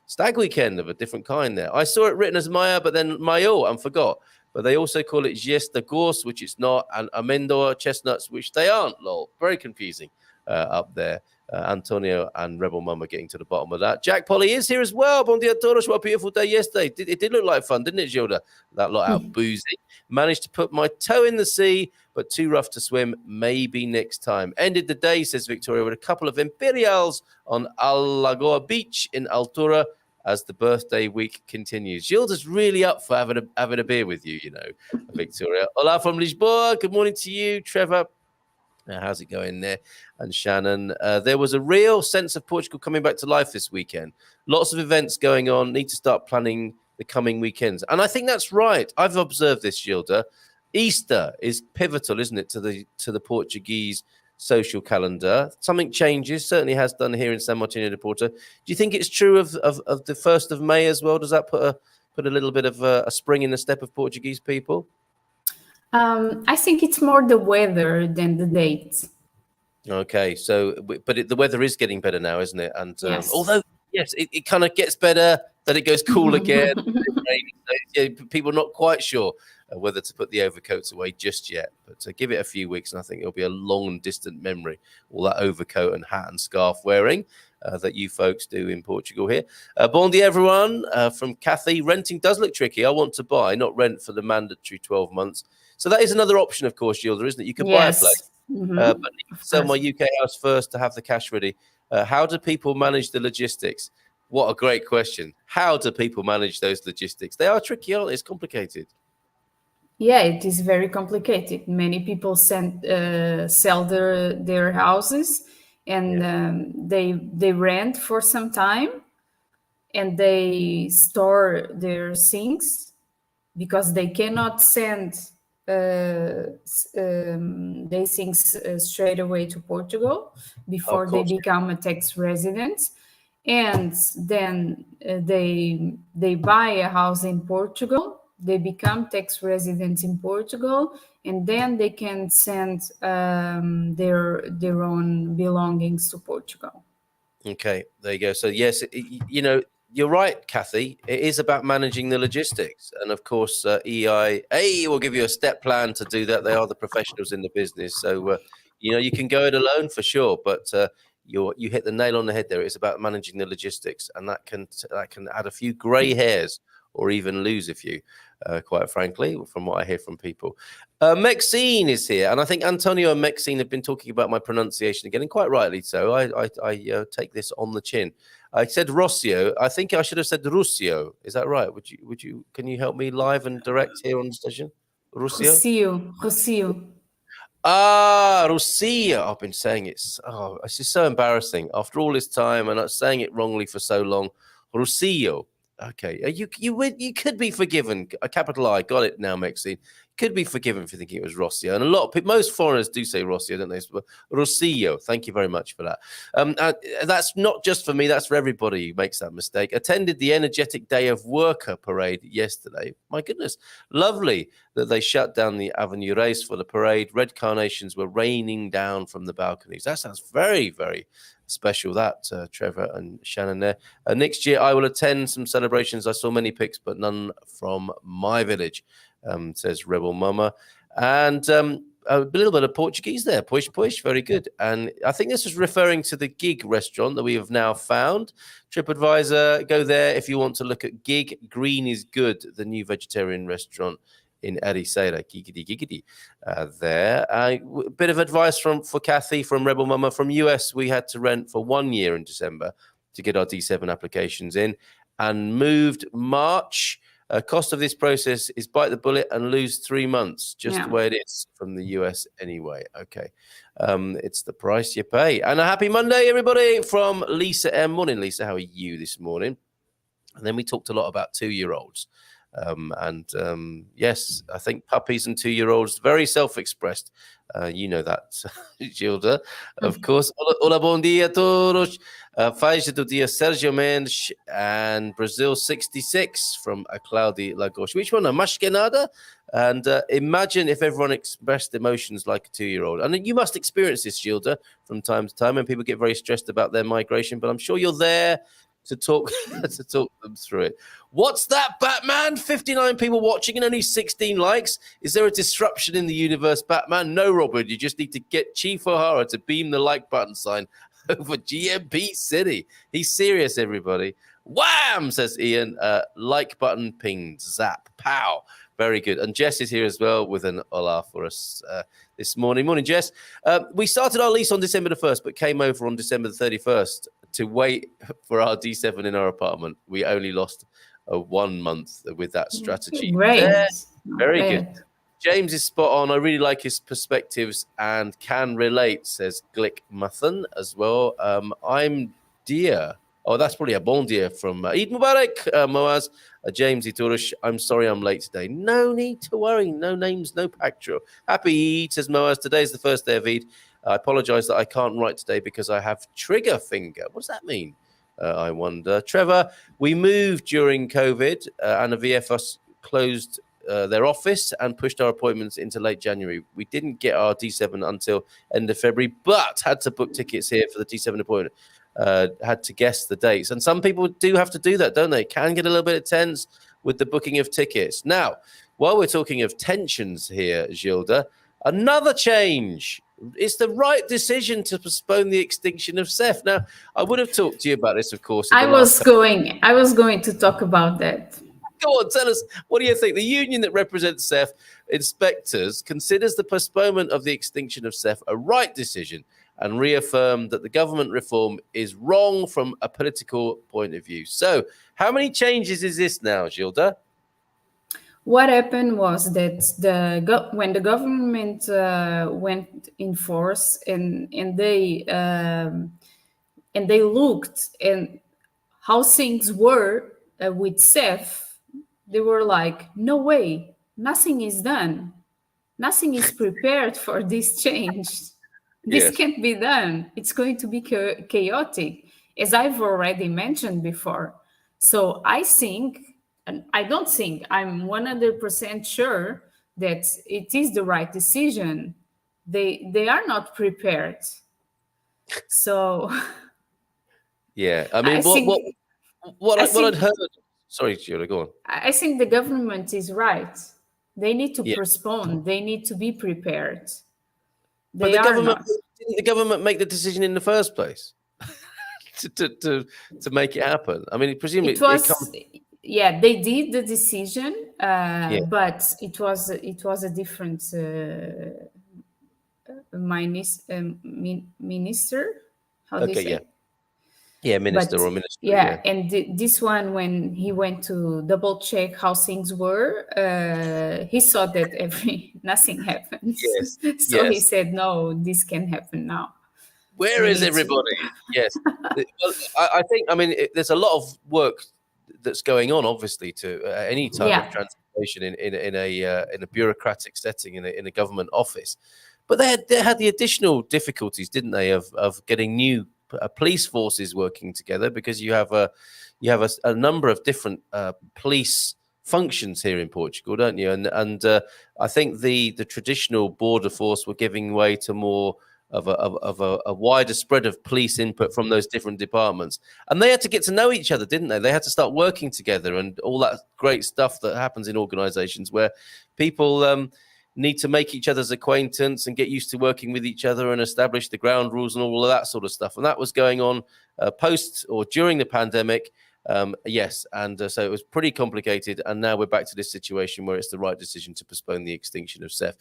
B: stag weekend of a different kind there. I saw it written as Maya, but then Mayo and forgot. But they also call it Giesta Gorse, which it's not, and Amendoa chestnuts, which they aren't, lol. Very confusing up there. Antonio and Rebel Mama getting to the bottom of that. Jack Polly is here as well. Bon dia todos. What a beautiful day yesterday. It did look like fun, didn't it, Gilda? That lot out boozy. Managed to put my toe in the sea, but too rough to swim. Maybe next time. Ended the day, says Victoria, with a couple of Imperials on Alagoa Beach in Altura as the birthday week continues. Gilda's really up for having a beer with you, you know, Victoria. Hola from Lisboa. Good morning to you, Trevor. How's it going there? And Shannon, there was a real sense of Portugal coming back to life this weekend. Lots of events going on. Need to start planning the coming weekends. And I think that's right. I've observed this, Gilda. Easter is pivotal, isn't it, to the Portuguese social calendar? Something changes, certainly has done here in San Martino de Porto. Do you think it's true of the 1st of May as well? Does that put a little bit of a spring in the step of Portuguese people?
D: I think it's more the weather than the date.
B: Okay, so but the weather is getting better now, isn't it? And
D: yes.
B: Although yes, it kind of gets better, then it goes cool again. People are not quite sure whether to put the overcoats away just yet, but give it a few weeks, and I think it'll be a long and distant memory. All that overcoat and hat and scarf wearing that you folks do in Portugal here. Bon dia, everyone. From Kathy, renting does look tricky. I want to buy, not rent for the mandatory 12 months. So that is another option, of course, Gilda, isn't it? You can buy a place, but I need to sell my UK house first to have the cash ready. How do people manage the logistics? What a great question. How do people manage those logistics? They are tricky, aren't they? It's complicated.
D: Yeah, it is very complicated. Many people sell their houses and they rent for some time and they store their things because they cannot send their things straight away to Portugal before they become a tax resident. And then they buy a house in Portugal, they become tax residents in Portugal, and then they can send their own belongings to Portugal.
B: Okay, there you go. So yes, you're right, Kathy. It is about managing the logistics. And of course, EIA will give you a step plan to do that. They are the professionals in the business. So You know, you can go it alone for sure, but you hit the nail on the head there. It's about managing the logistics, and that can add a few grey hairs or even lose a few, quite frankly, from what I hear from people. Maxine is here, and I think Antonio and Maxine have been talking about my pronunciation again, and quite rightly so. I take this on the chin. I said Rossio. I think I should have said Ruscio. Is that right? Would you? Can you help me live and direct here on the station? Ruscio.
D: Rocio.
B: Ah, Rosia. I've been saying it's just so embarrassing after all this time and saying it wrongly for so long. Rosillo. Okay, you could be forgiven. A capital I, got it now, Maxine. Could be forgiven for thinking it was Rossio. And a lot of people, most foreigners do say Rossio, don't they? Rosillo. Thank you very much for that. That's not just for me, that's for everybody who makes that mistake. Attended the Energetic Day of Worker parade yesterday. My goodness, lovely that they shut down the Avenue Race for the parade. Red carnations were raining down from the balconies. That sounds very, very special, that, Trevor and Shannon there. Next year, I will attend some celebrations. I saw many pics, but none from my village, says Rebel Mama. And a little bit of Portuguese there. Push, very good. And I think this is referring to the Gig restaurant that we have now found. TripAdvisor, go there if you want to look at Gig. Green is Good, the new vegetarian restaurant in Ericeira, giggity. There. A bit of advice for Kathy from Rebel Mama. From US, we had to rent for 1 year in December to get our D7 applications in and moved March. Cost of this process is bite the bullet and lose 3 months, just the way it is from the US anyway. Okay. It's the price you pay. And a happy Monday, everybody, from Lisa M. Morning, Lisa. How are you this morning? And then we talked a lot about 2-year-olds. Yes, I think puppies and 2-year-olds, very self-expressed. You know that, Gilda. Of course. Olá, bom dia a todos. Faixa do dia Sergio Mendes and Brazil 66 from a cloudy Lagos. Which one? Mais que nada? And imagine if everyone expressed emotions like a 2-year-old. And you must experience this, Gilda, from time to time when people get very stressed about their migration. But I'm sure you're there to talk them through it. What's that, Batman? 59 people watching and only 16 likes. Is there a disruption in the universe, Batman? No, Robert. You just need to get Chief O'Hara to beam the like button sign over GMP City. He's serious, everybody. Wham, says Ian. Like button pinged. Zap. Pow. Very good. And Jess is here as well with an hola for us this morning. Morning, Jess. We started our lease on December the 1st, but came over on December the 31st to wait for our D7 in our apartment. We only lost 1 month with that strategy.
D: Great.
B: Very good. James is spot on. I really like his perspectives and can relate, says Glick Muthan as well. I'm dear. Oh, that's probably a bon dia from Eid Mubarak, Moaz. James Iturush, I'm sorry I'm late today. No need to worry. No names, no pacture. Happy Eid, says Moaz. Today's the first day of Eid. I apologize that I can't write today because I have trigger finger. What does that mean? I wonder. Trevor, we moved during COVID and the VFS closed their office and pushed our appointments into late January. We didn't get our D7 until end of February, but had to book tickets here for the D7 appointment. Had to guess the dates. And some people do have to do that, don't they? Can get a little bit tense with the booking of tickets. Now, while we're talking of tensions here, Gilda, another change. It's the right decision to postpone the extinction of Seth. Now, I would have talked to you about this, of course.
D: I was going to talk about that.
B: Go on, tell us, what do you think? The union that represents Seth inspectors considers the postponement of the extinction of Seth a right decision and reaffirmed that the government reform is wrong from a political point of view. So, how many changes is this now, Gilda?
D: What happened was that when the government went in force and they looked and how things were with Seth, they were like, no way, nothing is done, nothing is prepared for this change. This can't be done. It's going to be chaotic, as I've already mentioned before. So I think, and I don't think, I'm 100% sure that it is the right decision. They are not prepared. So
B: yeah, I mean, what I'd heard. Sorry, Gilda, go on.
D: I think the government is right. They need to postpone. They need to be prepared.
B: But
D: They are not.
B: didn't the government make the decision in the first place to make it happen? I mean, presumably
D: It was,
B: comes.
D: yeah, they did the decision,
B: Yeah.
D: but it was a different minister. How do you
B: Okay.
D: say?
B: Yeah. Yeah. Minister
D: But
B: or minister.
D: yeah, and this one, when he went to double check how things were, he saw that nothing happens.
B: Yes.
D: So he
B: Yes.
D: said, no, this can happen now.
B: Where
D: We
B: is
D: need to.
B: everybody? Yes. Well, I think, I mean, there's a lot of work that's going on, obviously, to any type of
D: Yeah.
B: transformation in a bureaucratic setting in a government office. But they had the additional difficulties, didn't they, of getting new police forces working together, because you have a number of different police functions here in Portugal, don't you? And I think the traditional border force were giving way to more of a wider spread of police input from those different departments, and they had to get to know each other, didn't they? They had to start working together, and all that great stuff that happens in organizations where people need to make each other's acquaintance and get used to working with each other and establish the ground rules and all of that sort of stuff. And that was going on post or during the pandemic. Yes, and so it was pretty complicated, and now we're back to this situation where it's the right decision to postpone the extinction of Seth.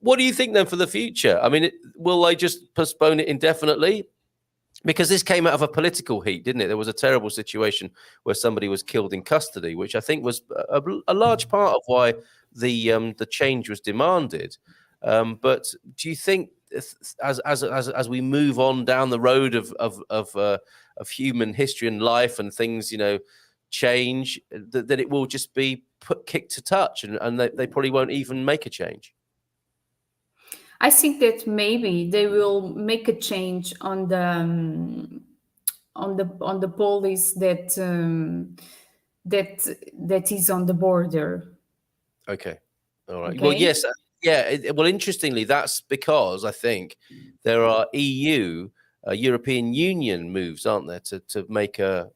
B: What do you think then for the future? I mean, will they just postpone it indefinitely? Because this came out of a political heat, didn't it? There was a terrible situation where somebody was killed in custody, which I think was a large part of why the change was demanded. But do you think, as we move on down the road of human history and life and things, change, that it will just be kicked to touch, and they probably won't even make a change?
D: I think that maybe they will make a change on the police that is on the border.
B: Okay. All right.
D: Okay?
B: Well, yes. Yeah. Well, interestingly, that's because I think there are European Union moves, aren't there, to make a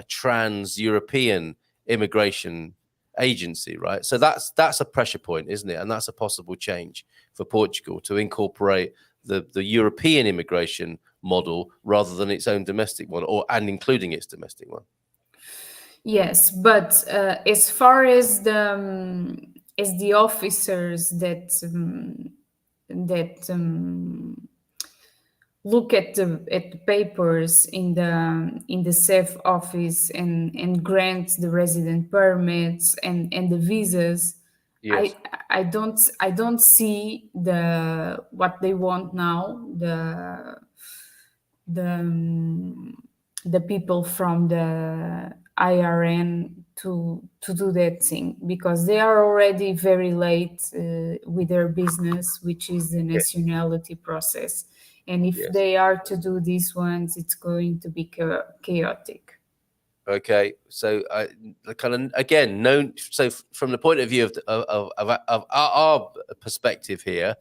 B: trans-European immigration agency, right? So that's a pressure point, isn't it? And that's a possible change for Portugal to incorporate the European immigration model rather than its own domestic one, and including its domestic one.
D: Yes, but as far as the officers that look at the papers in the Seth office and grant the resident permits and the visas,
B: Yes.
D: I don't see what they want now, the people from the IRN to do that thing, because they are already very late with their business, which is the nationality process. And if they are to do these ones, it's going to be chaotic.
B: Okay, so kind of again, so from the point of view of our perspective here,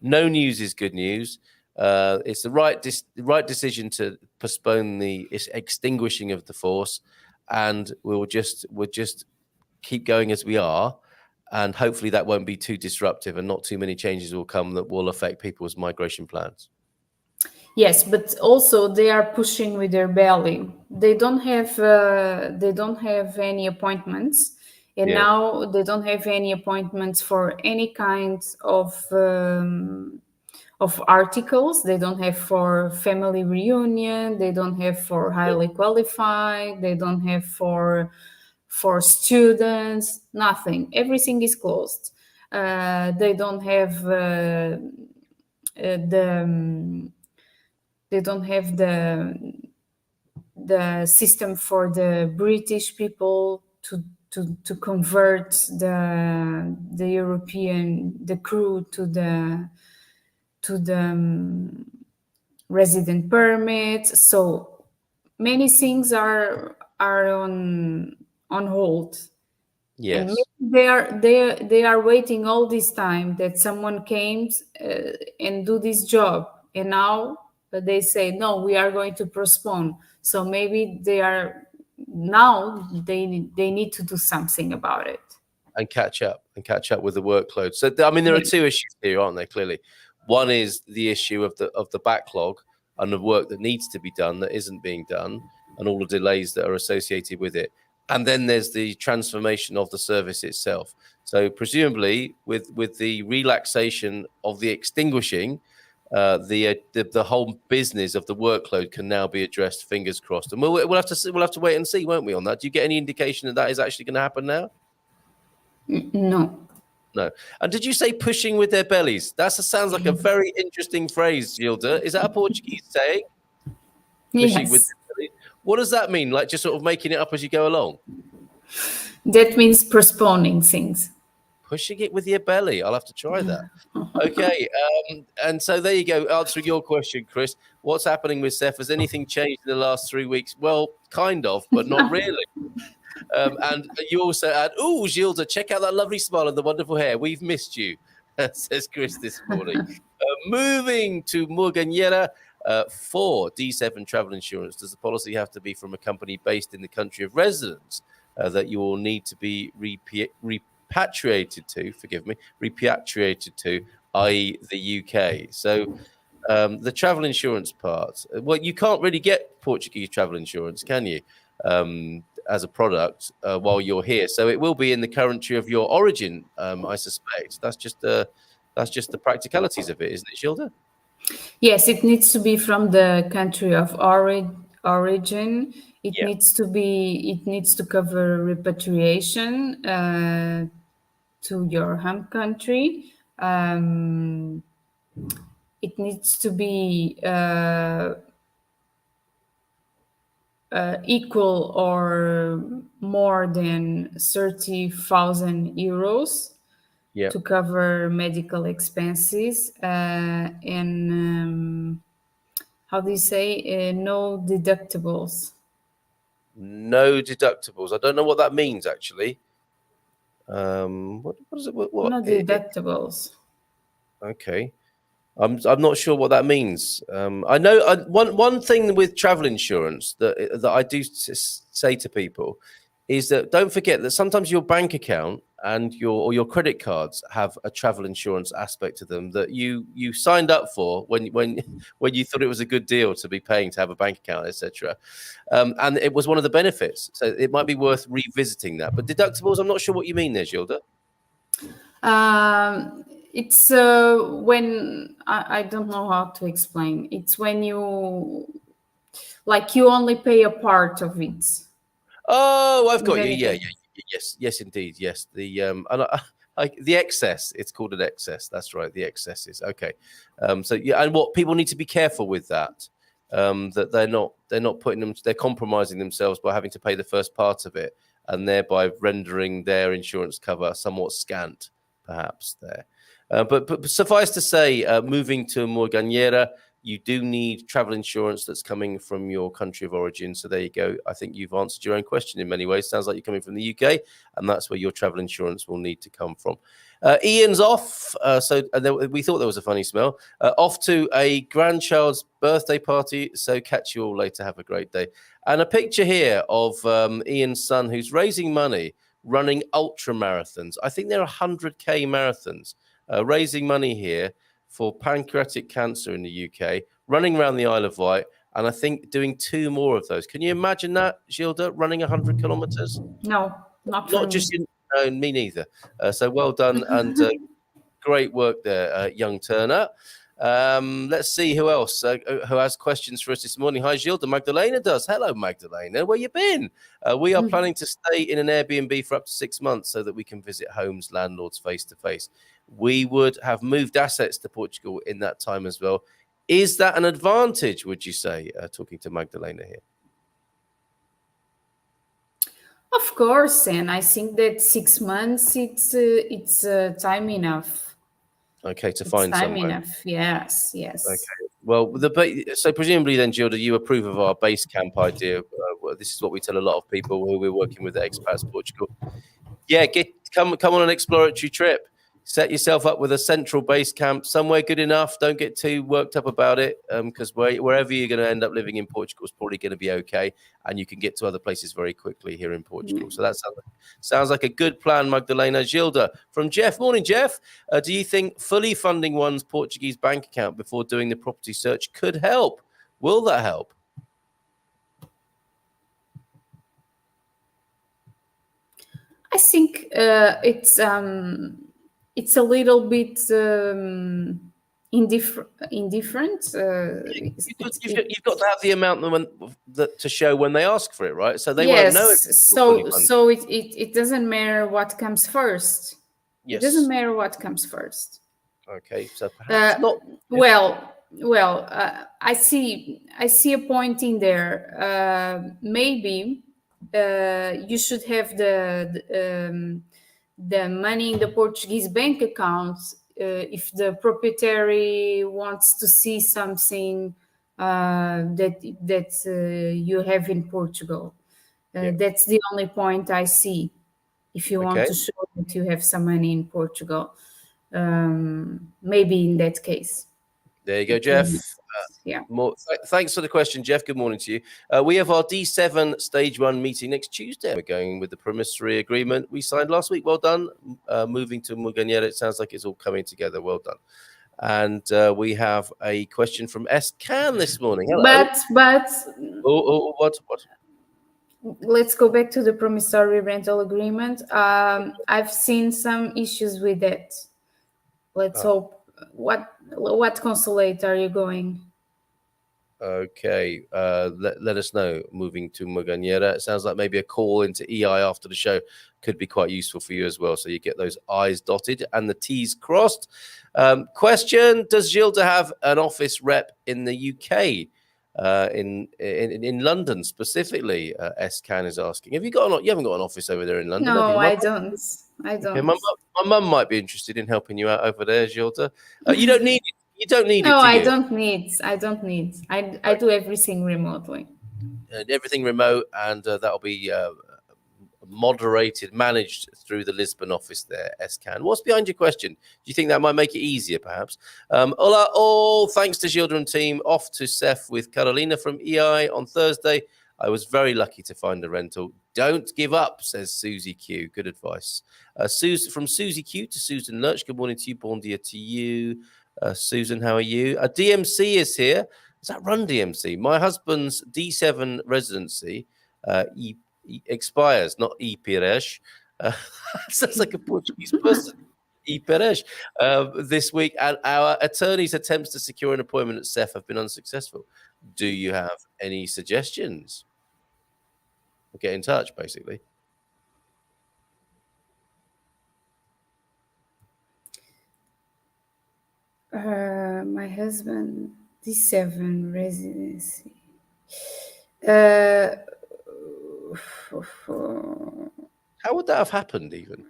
B: no news is good news. It's the right decision to postpone the extinguishing of the force, and we'll just keep going as we are, and hopefully that won't be too disruptive, and not too many changes will come that will affect people's migration plans.
D: Yes, but also they are pushing with their belly. They don't have any appointments, and now they don't have any appointments for any kind of articles. They don't have for family reunion. They don't have for highly qualified. They don't have for students. Nothing. Everything is closed. They don't have They don't have the system for the British people to convert the European crew to the resident permits. So many things are on hold.
B: Yes.
D: And they are waiting all this time that someone came and do this job, and now they say no, we are going to postpone. So maybe they need to do something about it
B: and catch up with the workload. So I mean, there are two issues here, aren't there? Clearly, One is the issue of the backlog and the work that needs to be done that isn't being done, and all the delays that are associated with it. And then there's the transformation of the service itself. So presumably, with the relaxation of the extinguishing, the whole business of the workload can now be addressed. Fingers crossed, and we'll have to wait and see, won't we, on that? Do you get any indication that is actually going to happen now?
D: No.
B: No. And did you say pushing with their bellies? That sounds like a very interesting phrase, Gilda. Is that a Portuguese saying? Pushing
D: Yes.
B: with their bellies? What does that mean? Like just sort of making it up as you go along?
D: That means postponing things.
B: Pushing it with your belly. I'll have to try that. Okay. And so there you go. Answering your question, Chris. What's happening with Seth? Has anything changed in the last 3 weeks? Well, kind of, but not really. And you also add, "Oh, Gilda, check out that lovely smile and the wonderful hair. We've missed you," says Chris this morning. Moving to Morganera for D7 travel insurance. Does the policy have to be from a company based in the country of residence that you will need to be repatriated to, i.e. the UK? So the travel insurance part, well, you can't really get Portuguese travel insurance, can you, as a product while you're here? So it will be in the country of your origin, I suspect. That's just the practicalities of it, isn't it, Gilda?
D: Yes, it needs to be from the country of origin. It needs to cover repatriation to your home country. It needs to be equal or more than 30,000 euros to cover medical expenses, and how do you say, no deductibles. No
B: deductibles. I don't know what that means, actually. What is it? What
D: no deductibles.
B: Okay. I'm not sure what that means. I know one thing with travel insurance that I do say to people is that don't forget that sometimes your bank account and your credit cards have a travel insurance aspect to them that you signed up for when you thought it was a good deal to be paying to have a bank account, etc. And it was one of the benefits. So it might be worth revisiting that. But deductibles, I'm not sure what you mean there, Gilda.
D: It's when I don't know how to explain. It's when you only pay a part of it.
B: Oh, I've got you. Yeah. Yes, indeed. Yes, the the excess. It's called an excess. That's right. The excesses. Okay. So yeah, and what people need to be careful with that. That they're not putting them. They're compromising themselves by having to pay the first part of it, and thereby rendering their insurance cover somewhat scant, perhaps there. But suffice to say, moving to Morganera, you do need travel insurance that's coming from your country of origin. So there you go. I think you've answered your own question in many ways. Sounds like you're coming from the UK, and that's where your travel insurance will need to come from. Ian's off. We thought there was a funny smell. Off to a grandchild's birthday party. So catch you all later. Have a great day. And a picture here of Ian's son, who's raising money, running ultra marathons. I think they're 100K marathons. Raising money here for pancreatic cancer in the UK, running around the Isle of Wight, and I think doing 2 more of those. Can you imagine that, Gilda, running 100 kilometers?
D: No, not
B: just me neither. So well done and great work there, young Turner. Let's see who else who has questions for us this morning. Hi, Gilda. Magdalena does. Hello, Magdalena. Where you been? We are planning to stay in an Airbnb for up to 6 months so that we can visit homes, landlords face to face. We would have moved assets to Portugal in that time as well. Is that an advantage, would you say, talking to Magdalena here?
D: Of course, and I think that 6 months, it's time enough.
B: Okay, to find
D: time
B: somewhere.
D: Enough. Yes.
B: Okay. Well, so presumably then, Gilda, you approve of our base camp idea. This is what we tell a lot of people who we're working with at Expats Portugal. Yeah, come on an exploratory trip. set yourself up with a central base camp somewhere good enough. Don't get too worked up about it, because wherever you're going to end up living in Portugal is probably going to be okay, and you can get to other places very quickly here in Portugal. So that sounds like a good plan, Magdalena. Gilda from Jeff. Morning, Jeff. Do you think fully funding one's Portuguese bank account before doing the property search could help? Will that help?
D: I think it's a little bit indifferent.
B: You've got to have the amount to show when they ask for it, right? So they won't know.
D: So it doesn't matter what comes first. Yes. It doesn't matter what comes first.
B: Okay, so perhaps not.
D: Well, I see a point in there. Maybe you should have the money in the Portuguese bank account if the proprietary wants to see something that you have in Portugal. That's the only point I see. If you want to show that you have some money in Portugal, maybe in that case.
B: There you go, Jeff. Thanks for the question, Jeff. Good morning to you. We have our D7 stage 1 meeting next Tuesday. We're going with the promissory agreement we signed last week. Well done. Moving to Muganera, it sounds like it's all coming together. Well done. And we have a question from S. Can this morning. Hello.
D: But
B: what?
D: Let's go back to the promissory rental agreement. I've seen some issues with that. Let's hope. What consulate are you going?
B: Okay, let us know. Moving to Muganera. It sounds like maybe a call into EI after the show could be quite useful for you as well. So you get those I's dotted and the T's crossed. Question: does Gilda have an office rep in the UK? In London specifically, S-Can is asking. You haven't got an office over there in London?
D: No, I don't. Okay,
B: my mum might be interested in helping you out over there, Gilda. You don't need it. You don't need it.
D: No, I don't need. I do everything remotely.
B: Everything remote, and that'll be managed through the Lisbon office there, S-Can. What's behind your question? Do you think that might make it easier, perhaps? Hola, all thanks to Gilda and team. Off to Seth with Carolina from EI on Thursday. I was very lucky to find a rental. Don't give up, says Susie Q. Good advice. From Susie Q to Susan Lurch. Good morning to you. Bon dia to you. Susan, how are you? DMC is here. Is that Run DMC? My husband's D7 residency expires, not e-pires. Sounds like a Portuguese person. E-pires. This week, and our attorney's attempts to secure an appointment at Seth have been unsuccessful. Do you have any suggestions? Get in touch, basically.
D: My husband, D7 residency.
B: How would that have happened, even?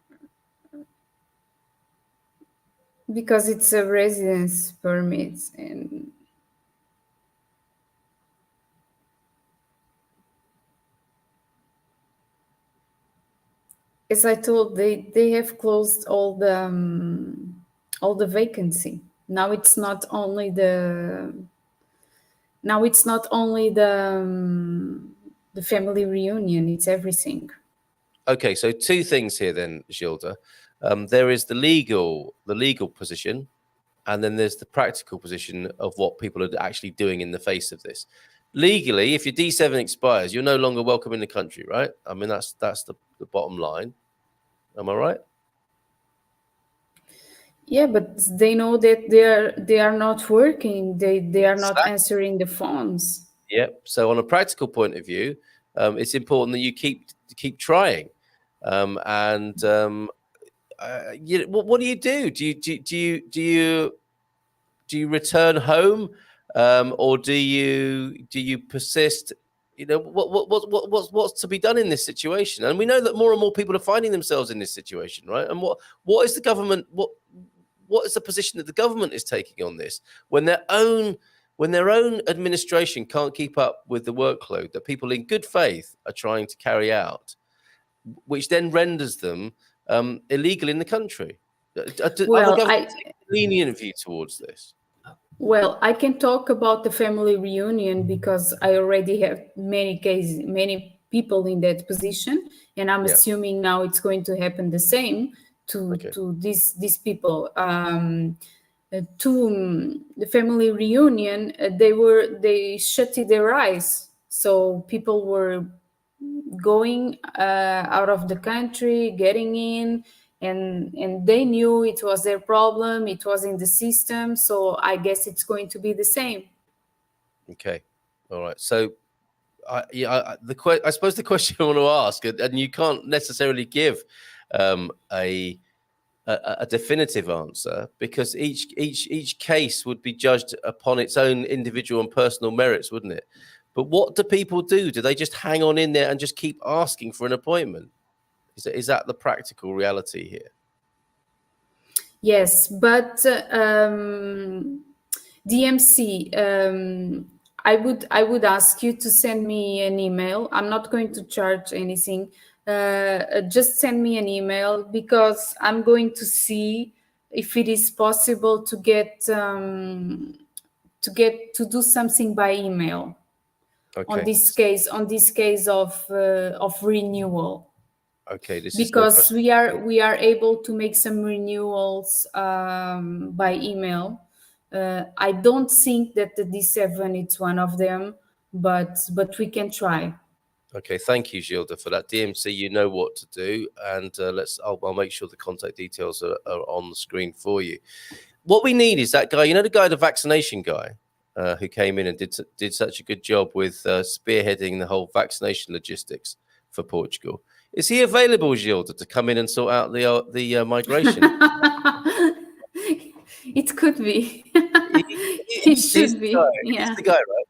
D: Because it's a residence permit, and as I told, they have closed all the vacancy. Now it's not only the family reunion, it's everything.
B: Okay, so two things here then, Gilda. There is the legal position, and then there's the practical position of what people are actually doing in the face of this. Legally, if your D7 expires, you're no longer welcome in the country, right? I mean, that's the bottom line. Am I right?
D: Yeah, but they know that they are not working. They are not answering the phones.
B: Yep. So on a practical point of view, it's important that you keep trying. What do you do? Do you return home, or do you persist? What's to be done in this situation? And we know that more and more people are finding themselves in this situation, right? And what is the government? What is the position that the government is taking on this when their own administration can't keep up with the workload that people in good faith are trying to carry out, which then renders them illegal in the country? Are the
D: Well,
B: government taking a lenient view towards this?
D: Well, I can talk about the family reunion because I already have many cases, many people in that position, and I'm
B: Yeah.
D: assuming now it's going to happen the same to
B: Okay.
D: these people. To the family reunion, they shut their eyes, so people were going out of the country, getting in, and they knew it was their problem. It was in the system, so I guess it's going to be the same.
B: Okay. All right. So, I suppose the question I want to ask, and you can't necessarily give a definitive answer because each case would be judged upon its own individual and personal merits, wouldn't it? But what do people do? Do they just hang on in there and just keep asking for an appointment? Is that the practical reality here?
D: Yes, but DMC, I would ask you to send me an email. I'm not going to charge anything. Just send me an email because I'm going to see if it is possible to get to do something by email on
B: Okay.
D: this case of renewal.
B: Okay. This
D: Because
B: is
D: we are able to make some renewals by email. I don't think that the D7 is one of them, but we can try.
B: Okay, thank you, Gilda, for that. DMC, you know what to do, and I'll make sure the contact details are on the screen for you. What we need is that guy, you know, the vaccination guy, who came in and did such a good job with spearheading the whole vaccination logistics for Portugal. Is he available, Gilda, to come in and sort out the migration?
D: It could be. It
B: He's
D: should
B: the
D: be.
B: guy.
D: Yeah.
B: He's the guy, right?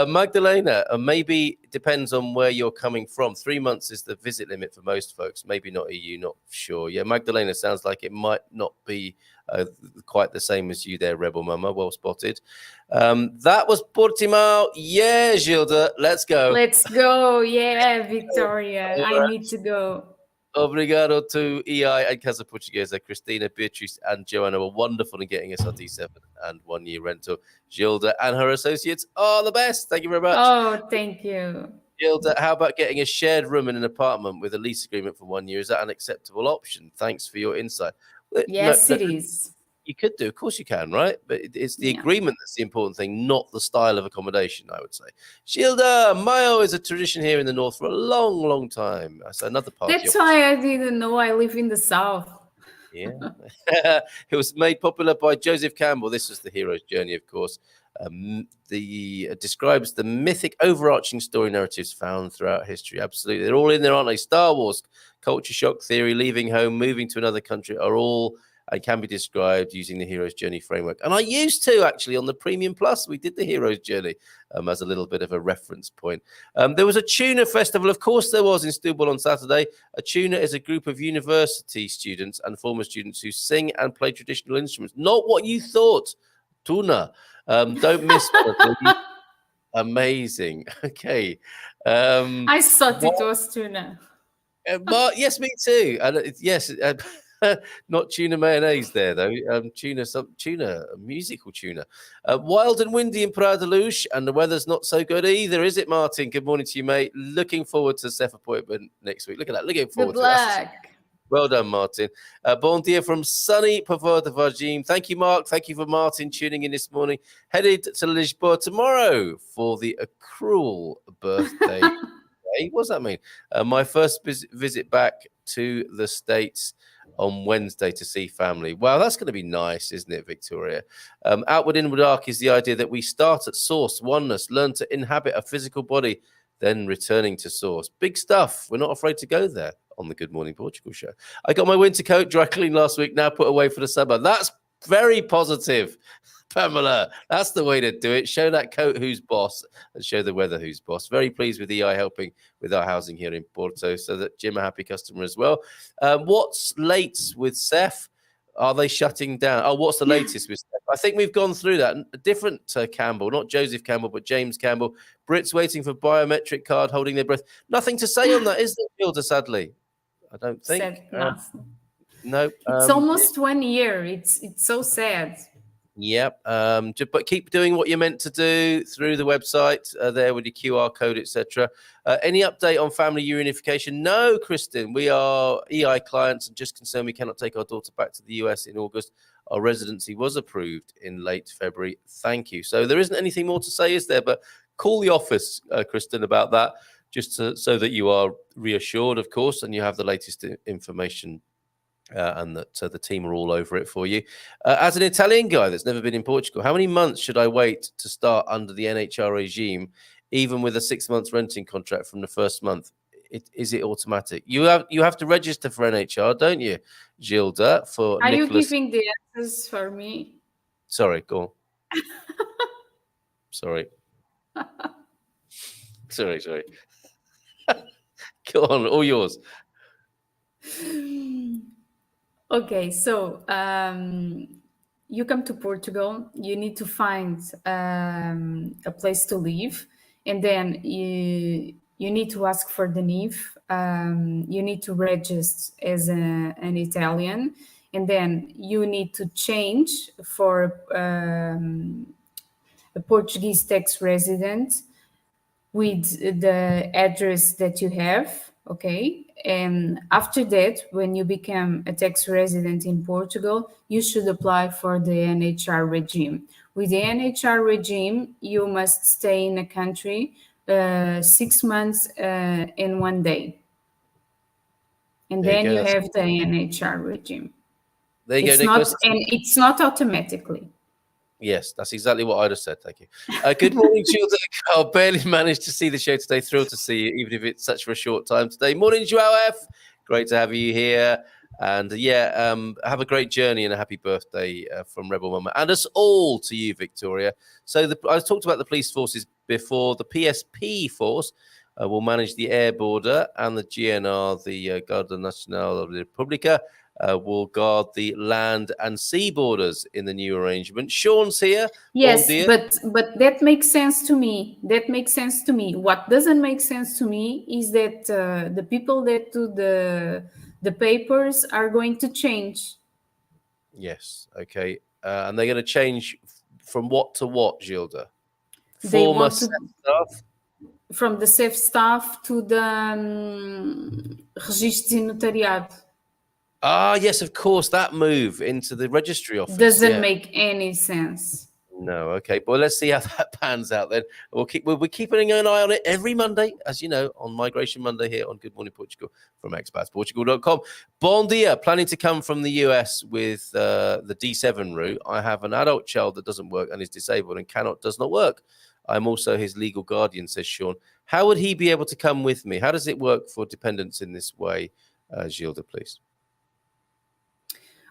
B: Magdalena, maybe depends on where you're coming from. 3 months is the visit limit for most folks. Maybe not EU, not sure. Yeah, Magdalena sounds like it might not be quite the same as you there, Rebel Mama. Well spotted. That was Portimao. Yeah, Gilda, let's go.
D: Let's go. Yeah, Victoria. I need to go.
B: Obrigado to EI and Casa Portuguesa. Cristina, Beatrice, and Joanna were wonderful in getting us our D7 and 1 year rental. Gilda and her associates are the best. Thank you very much.
D: Oh, thank you.
B: Gilda, how about getting a shared room in an apartment with a lease agreement for 1 year? Is that an acceptable option? Thanks for your insight.
D: Yes, it is.
B: You could do, of course you can, right? But it's the agreement that's the important thing, not the style of accommodation, I would say. Gilda, Mayo is a tradition here in the north for a long, long time. That's another part.
D: That's why I didn't know I live in the south.
B: Yeah. It was made popular by Joseph Campbell. This was the hero's journey, of course. Describes the mythic overarching story narratives found throughout history. Absolutely. They're all in there, aren't they? Star Wars, culture shock theory, leaving home, moving to another country are all and can be described using the hero's journey framework. And I used to, actually, on the Premium Plus, we did the hero's journey as a little bit of a reference point. There was a tuna festival. Of course there was in Stillwell on Saturday. A tuna is a group of university students and former students who sing and play traditional instruments. Not what you thought. Tuna. Don't miss one. Amazing. Okay.
D: I thought it was tuna.
B: Yes, me too. And yes, not tuna mayonnaise there though. Tuna, a musical tuna. Wild and windy in Praia da Luz, and the weather's not so good either, is it, Martin? Good morning to you, mate. Looking forward to Seth appointment next week. Look at that. Looking forward to that. Well done, Martin. Bon dia from sunny Pavor de Vargem. Thank you, Mark. Thank you for Martin tuning in this morning. Headed to Lisboa tomorrow for the accrual birthday. What does that mean? My first visit back to the States on Wednesday to see family. Wow, that's going to be nice, isn't it, Victoria? Outward Inward Arc is the idea that we start at source, oneness, learn to inhabit a physical body, then returning to source. Big stuff. We're not afraid to go there on the Good Morning Portugal show. I got my winter coat dry cleaned last week, now put away for the summer. That's very positive, Pamela. That's the way to do it. Show that coat who's boss and show the weather who's boss. Very pleased with EI helping with our housing here in Porto, so that Jim a happy customer as well. What's late with Seth? Are they shutting down? Oh, what's the latest with Seth? I think we've gone through that. A different Campbell, not Joseph Campbell, but James Campbell. Brits waiting for biometric card, holding their breath. Nothing to say on that, is there, Gilda, sadly? I don't think. No.
D: It's almost 1 year. It's so sad.
B: Yep. But keep doing what you're meant to do through the website there with your QR code, etc. Any update on family reunification? No, Kristen. We are EI clients and just concerned we cannot take our daughter back to the US in August. Our residency was approved in late February. Thank you. So there isn't anything more to say, is there? But call the office, Kristen, about that, just so that you are reassured, of course, and you have the latest information. And that the team are all over it for you. As an Italian guy that's never been in Portugal, how many months should I wait to start under the NHR regime, even with a 6 months renting contract from the first month? Is it automatic? You have to register for NHR, don't you, Gilda? For
D: Are
B: Nicholas...
D: you giving the answers for me?
B: Sorry, go on. Sorry. Sorry. Go on, all yours.
D: Okay, so you come to Portugal, you need to find a place to live, and then you need to ask for the NIF. You need to register as an Italian, and then you need to change for a Portuguese tax resident with the address that you have, okay? And after that, when you become a tax resident in Portugal, you should apply for the NHR regime. With the NHR regime, you must stay in a country 6 months and 1 day. And then you have the NHR regime.
B: There you go,
D: Nicholas. And it's not automatically.
B: Yes, that's exactly what I'd have said. Thank you. Good morning, Gilda. I barely managed to see the show today. Thrilled to see you, even if it's such for a short time today. Morning, Joao F. Great to have you here. And have a great journey and a happy birthday from Rebel Mama. And us all to you, Victoria. So I talked about the police forces before. The PSP force will manage the air border, and the GNR, the Guardia Nacional de República, will guard the land and sea borders in the new arrangement. Sean's here.
D: Yes, but that makes sense to me. What doesn't make sense to me is that the people that do the papers are going to change.
B: Yes. Okay. And they're going to change from what to what, Gilda? Former staff?
D: From the Seth staff to the registros e notariado.
B: Ah, yes, of course, that move into the registry office
D: doesn't make any sense.
B: No, okay, but let's see how that pans out then. We're keeping an eye on it every Monday, as you know, on Migration Monday here on Good Morning Portugal from expatsportugal.com. Bon dia, planning to come from the US with the D7 route. I have an adult child that doesn't work and is disabled and does not work. I'm also his legal guardian, says Sean. How would he be able to come with me? How does it work for dependents in this way? Gilda, please.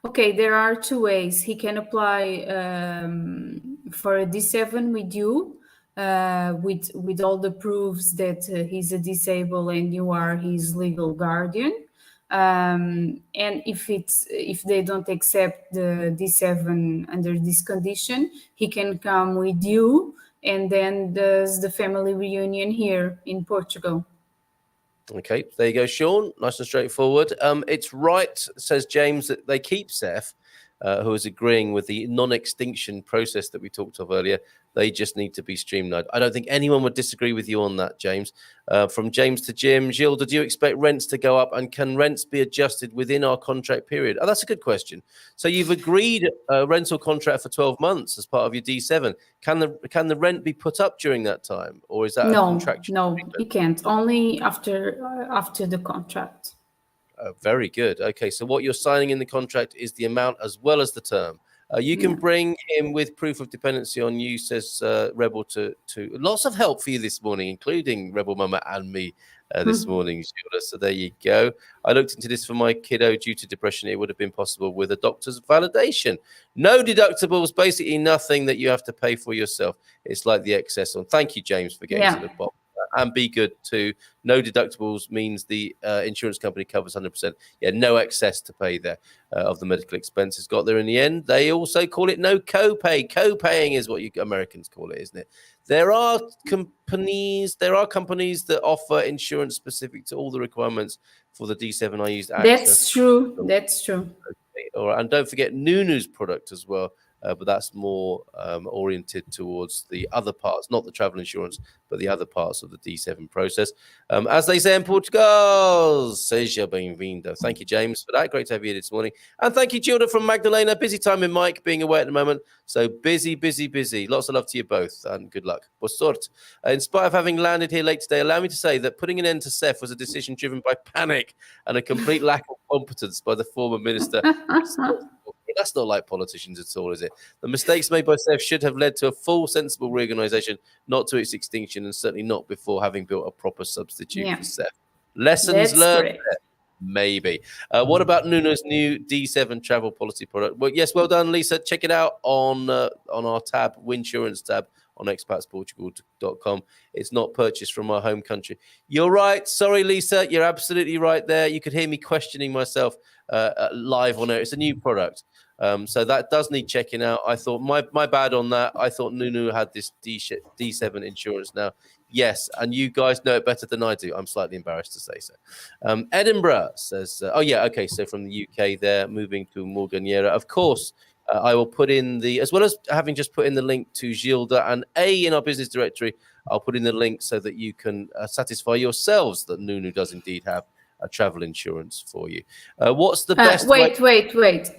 D: Okay, there are two ways. He can apply for a D7 with you, with all the proofs that he's a disabled and you are his legal guardian. And if they don't accept the D7 under this condition, he can come with you and then does the family reunion here in Portugal.
B: Okay, there you go, Sean. Nice and straightforward. It's right, says James, that they keep Seth, who is agreeing with the non-extinction process that we talked of earlier. They just need to be streamlined. I don't think anyone would disagree with you on that, James. From James to Jim, Gilda, do you expect rents to go up, and can rents be adjusted within our contract period? Oh, that's a good question. So you've agreed a rental contract for 12 months as part of your D7. Can the rent be put up during that time, or is that a contractual?
D: No, it can't. Only after the contract.
B: Very good. Okay, so what you're signing in the contract is the amount as well as the term. You can bring him with proof of dependency on you, says Rebel, to lots of help for you this morning, including Rebel Mama and me this morning, Gilda. So there you go. I looked into this for my kiddo due to depression. It would have been possible with a doctor's validation. No deductibles, basically nothing that you have to pay for yourself. It's like the excess on. Thank you, James, for getting to the bottom. And be good too. No deductibles means the insurance company covers 100%. Yeah, no excess to pay there of the medical expenses. Got there in the end. They also call it no copay. Copaying is what you Americans call it, isn't it? There are companies that offer insurance specific to all the requirements for the D7, I used
D: That's
B: Access.
D: true. That's true.
B: All right. And don't forget Nunu's product as well, but that's more oriented towards the other parts, not the travel insurance, but the other parts of the D7 process. As they say in Portugal, seja bem-vindo. Thank you, James, for that. Great to have you here this morning. And thank you, Gilda from Magdalena. Busy time with Mike being away at the moment. So busy. Lots of love to you both and good luck. Boa sorte. In spite of having landed here late today, allow me to say that putting an end to Seth was a decision driven by panic and a complete lack of competence by the former minister. That's not like politicians at all, is it? The mistakes made by Seth should have led to a full, sensible reorganisation, not to its extinction, and certainly not before having built a proper substitute for Seth. Lessons learned. Maybe. What about Nuno's new D7 travel policy product? Well, yes, well done, Lisa. Check it out on our tab, Winsurance tab on expatsportugal.com. It's not purchased from our home country. You're right. Sorry, Lisa. You're absolutely right there. You could hear me questioning myself live on air. It's a new product. So that does need checking out. I thought my bad on that. I thought Nunu had this D7 insurance now. Yes, and you guys know it better than I do. I'm slightly embarrassed to say so. Edinburgh says, oh yeah, okay. So from the UK, they're moving to Morganiera. Of course, I will put in as well as having just put in the link to Gilda and A in our business directory, I'll put in the link so that you can satisfy yourselves that Nunu does indeed have a travel insurance for you. What's the best?
D: Wait.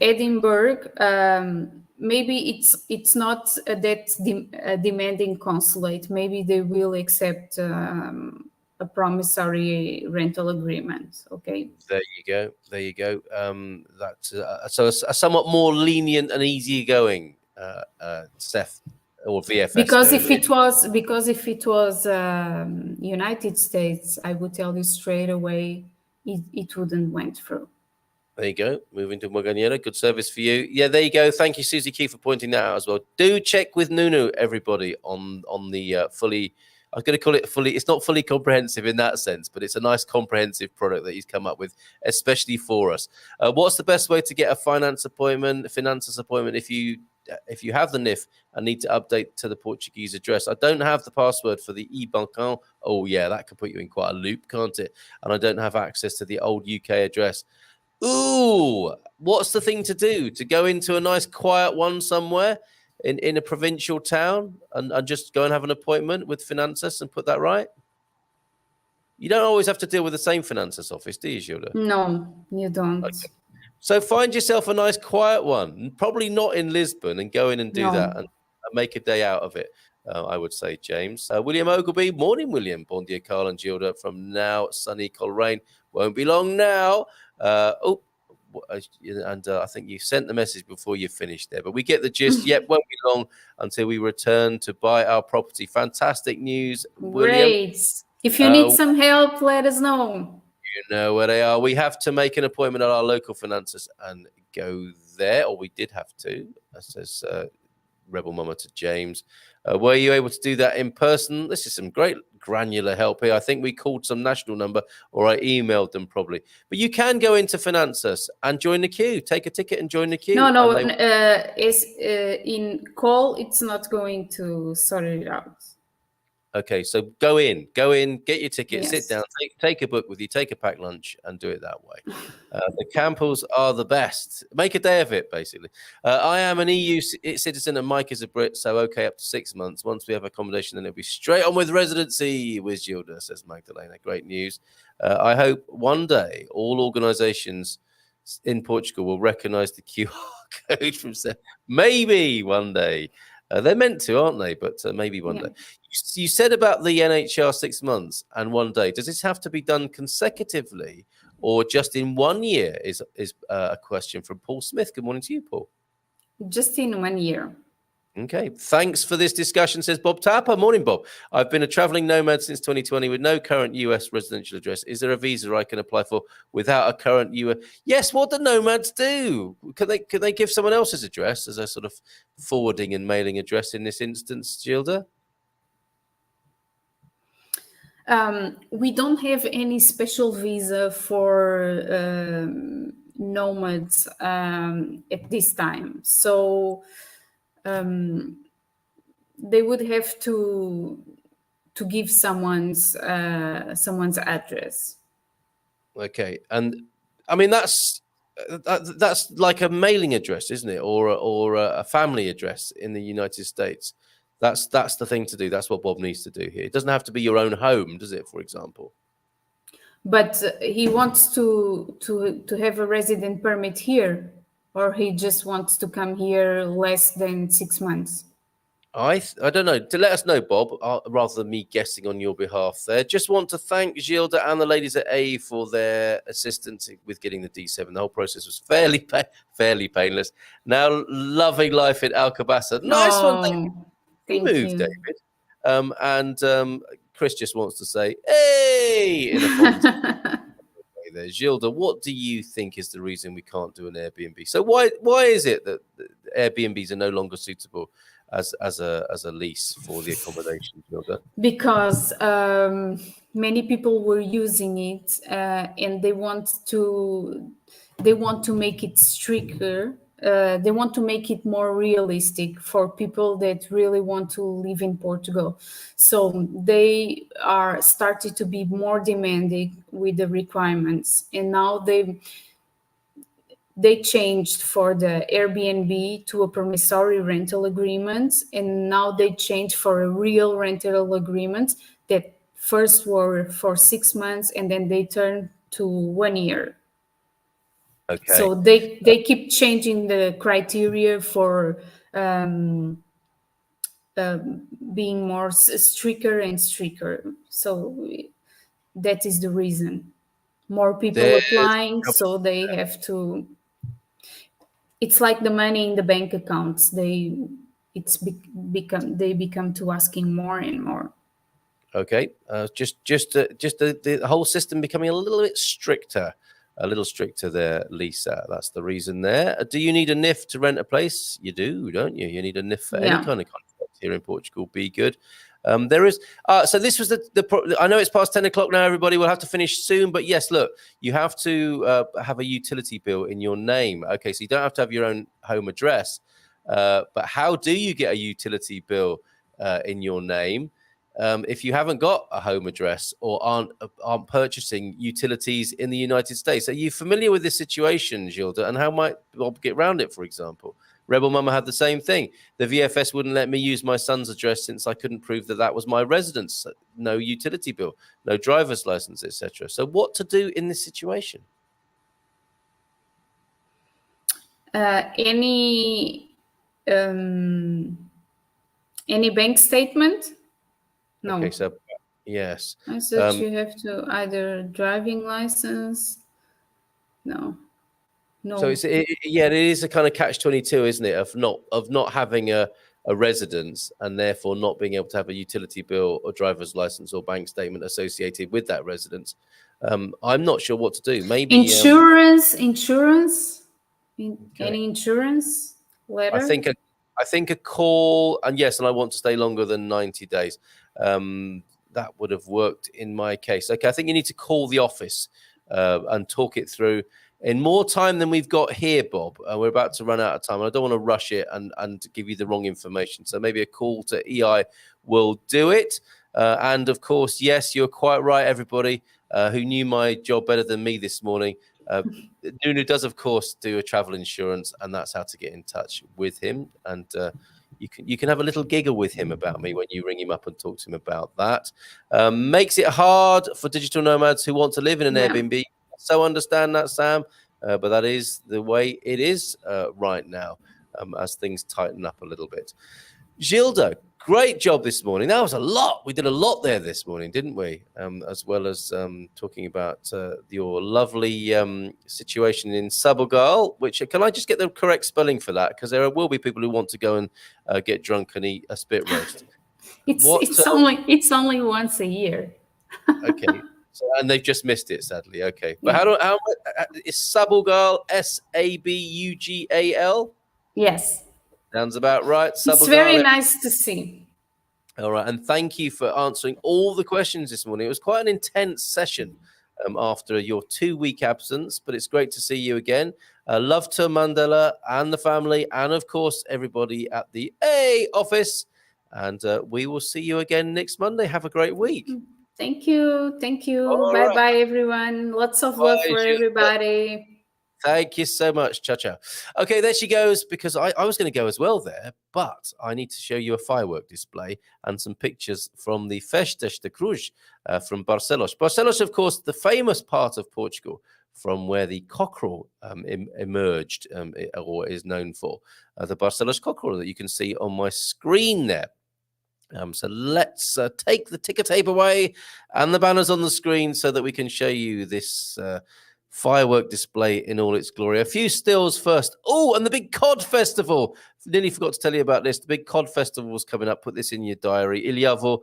D: Edinburgh. Maybe it's not that demanding consulate. Maybe they will accept a promissory rental agreement. Okay.
B: There you go. That's so a somewhat more lenient and easygoing Seth or VFS.
D: Because if it was United States, I would tell you straight away it wouldn't went through.
B: There you go. Moving to Morganiera. Good service for you. Yeah, there you go. Thank you, Susie Key, for pointing that out as well. Do check with Nunu, everybody, on the fully. I was going to call it fully. It's not fully comprehensive in that sense, but it's a nice comprehensive product that he's come up with, especially for us. What's the best way to get a finances appointment if you have the NIF and need to update to the Portuguese address? I don't have the password for the e-banking. Oh yeah, that could put you in quite a loop, can't it? And I don't have access to the old UK address. Ooh, what's the thing to do? To go into a nice quiet one somewhere in a provincial town and just go and have an appointment with Finances and put that right? You don't always have to deal with the same Finances office, do you, Gilda?
D: No, you don't.
B: Okay. So find yourself a nice quiet one, probably not in Lisbon, and go in and do that and make a day out of it. I would say, James. William Ogilby, morning, William. Bon dia, Carl and Gilda from now sunny Coleraine. Won't be long now. I think you sent the message before you finished there, but we get the gist. Yep, won't be long until we return to buy our property. Fantastic news, William.
D: Great. If you need some help, let us know.
B: You know where they are. We have to make an appointment at our local Finances and go there, or we did have to. That says Rebel Mama to James. Were you able to do that in person? This is some great granular help here. I think we called some national number or I emailed them probably. But you can go into Finances and join the queue. Take a ticket and join the queue.
D: No. In call, it's not going to sort it out.
B: Okay, so go in, get your ticket,
D: Yes.
B: sit down, take a book with you, take a packed lunch, and do it that way. The Campbells are the best. Make a day of it, basically. I am an EU citizen and Mike is a Brit, so okay, up to 6 months. Once we have accommodation, then it'll be straight on with residency with Gilda, says Magdalena. Great news. I hope one day all organisations in Portugal will recognise the QR code from Seth. Maybe one day. They're meant to, aren't they? But maybe one day. You said about the NHR 6 months and one day. Does this have to be done consecutively or just in 1 year is a question from Paul Smith. Good morning to you, Paul.
D: Just in 1 year.
B: Okay. Thanks for this discussion, says Bob Tapper. Morning, Bob. I've been a traveling nomad since 2020 with no current US residential address. Is there a visa I can apply for without a current US? Yes, what do nomads do? Could they give someone else's address as a sort of forwarding and mailing address in this instance, Gilda?
D: We don't have any special visa for nomads at this time. So they would have to give someone's address.
B: Okay, and I mean that's like a mailing address, isn't it, or a family address in the United States? That's the thing to do. That's what Bob needs to do here. It doesn't have to be your own home, does it? For example.
D: But he wants to have a resident permit here, or he just wants to come here less than 6 months.
B: I don't know. To let us know, Bob, rather than me guessing on your behalf there. Just want to thank Gilda and the ladies at A for their assistance with getting the D7. The whole process was fairly painless. Now loving life in Alcobaça. Nice one, David.
D: Thank
B: Move,
D: you.
B: David. And Chris just wants to say, hey, in a font. There, Gilda, what do you think is the reason we can't do an Airbnb? So why is it that Airbnbs are no longer suitable as a lease for the accommodation, Gilda?
D: Because many people were using it, and they want to make it stricter. They want to make it more realistic for people that really want to live in Portugal. So they are started to be more demanding with the requirements, and now they changed for the Airbnb to a promissory rental agreement, and now they changed for a real rental agreement that first were for 6 months and then they turned to 1 year.
B: Okay.
D: So they keep changing the criteria for being more stricter and stricter. So that is the reason. More people applying, so they have to. It's like the money in the bank accounts. They become to asking more and more.
B: Okay, just the whole system becoming a little bit stricter. A little stricter there, Lisa. That's the reason there. Do you need a NIF to rent a place? You do, don't you? You need a NIF for any kind of contract here in Portugal. Be good. There is. So this was I know it's past 10 o'clock now, everybody. We'll have to finish soon. But yes, look, you have to have a utility bill in your name. Okay, so you don't have to have your own home address. But how do you get a utility bill in your name? If you haven't got a home address or aren't purchasing utilities in the United States. Are you familiar with this situation, Gilda, and how might Bob get around it, for example? Rebel Mama had the same thing. The VFS wouldn't let me use my son's address since I couldn't prove that was my residence. No utility bill, no driver's license, etc. So what to do in this situation?
D: Any bank statement? No.
B: Okay, so yes.
D: I said you have to either driving license. No.
B: So it is a kind of catch-22, isn't it? Of not having a residence and therefore not being able to have a utility bill or driver's license or bank statement associated with that residence. I'm not sure what to do. Maybe
D: insurance. Any insurance letter?
B: I think a call, and yes, and I want to stay longer than 90 days. That would have worked in my case. Okay, I think you need to call the office and talk it through in more time than we've got here, Bob. We're about to run out of time. I don't want to rush it and give you the wrong information. So maybe a call to EI will do it. And of course, yes, you're quite right, everybody who knew my job better than me this morning. Nunu does, of course, do a travel insurance, and that's how to get in touch with him. And you can have a little giggle with him about me when you ring him up and talk to him about that. Makes it hard for digital nomads who want to live in an Airbnb. So understand that, Sam, but that is the way it is right now as things tighten up a little bit. Gilda, great job this morning. That was a lot. We did a lot there this morning, didn't we? As well as talking about your lovely situation in Sabugal, which, can I just get the correct spelling for that? Because there will be people who want to go and get drunk and eat a spit roast.
D: It's only once a year.
B: Okay. So, and they've just missed it, sadly. Okay. But how is Sabugal, Sabugal?
D: Yes.
B: Sounds about right.
D: It's very nice to see.
B: All right. And thank you for answering all the questions this morning. It was quite an intense session after your 2-week absence, but it's great to see you again. Love to Mandela and the family, and of course, everybody at the A office. And we will see you again next Monday. Have a great week.
D: Thank you. Thank you.
B: All
D: Bye
B: right.
D: bye, everyone. Lots of love
B: Bye,
D: for
B: Gilda.
D: everybody.
B: Thank you so much, Cha-Cha. Okay, there she goes, because I was going to go as well there, but I need to show you a firework display and some pictures from the Festas de Cruz from Barcelos. Barcelos, of course, the famous part of Portugal from where the cockerel emerged or is known for. The Barcelos cockerel that you can see on my screen there. So let's take the ticker tape away and the banners on the screen so that we can show you this firework display in all its glory. A few stills first. Oh, and the big cod festival. Nearly forgot to tell you about this. The big cod festival is coming up. Put this in your diary. Ilhavo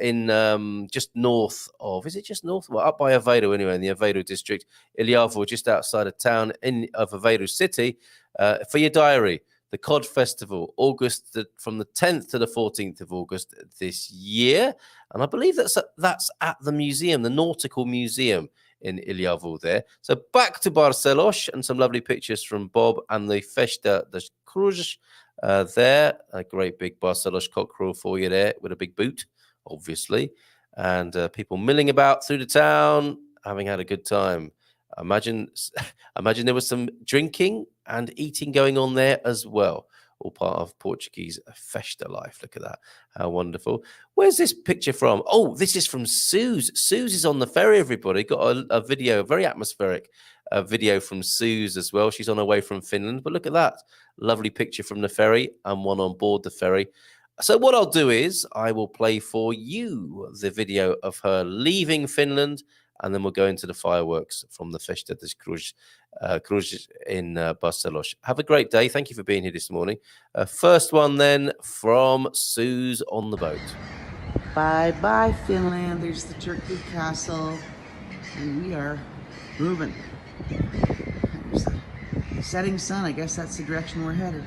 B: in just north of, is it just north? Well, up by Aveiro anyway, in the Aveiro district. Ilhavo, just outside of town of Aveiro city. For your diary, the Cod Festival, August from the 10th to the 14th of August this year. And I believe that's at the museum, the Nautical Museum in Ilhavo there. So back to Barcelos and some lovely pictures from Bob and the Festa de Cruz there. A great big Barcelos cockerel for you there with a big boot, obviously. And people milling about through the town, having had a good time. Imagine there was some drinking and eating going on there as well. All part of Portuguese festa life. Look at that. How wonderful. Where's this picture from? Oh, this is from Suze. Suze is on the ferry, everybody. Got a video, a very atmospheric video from Suze as well. She's on her way from Finland. But look at that. Lovely picture from the ferry and one on board the ferry. So what I'll do is I will play for you the video of her leaving Finland, and then we'll go into the fireworks from the Festa de Cruz in Barcelos. Have a great day. Thank you for being here this morning. First one then from Suze on the boat.
E: Bye-bye, Finland. There's the Turkey Castle, and we are moving. There's the setting sun. I guess that's the direction we're headed.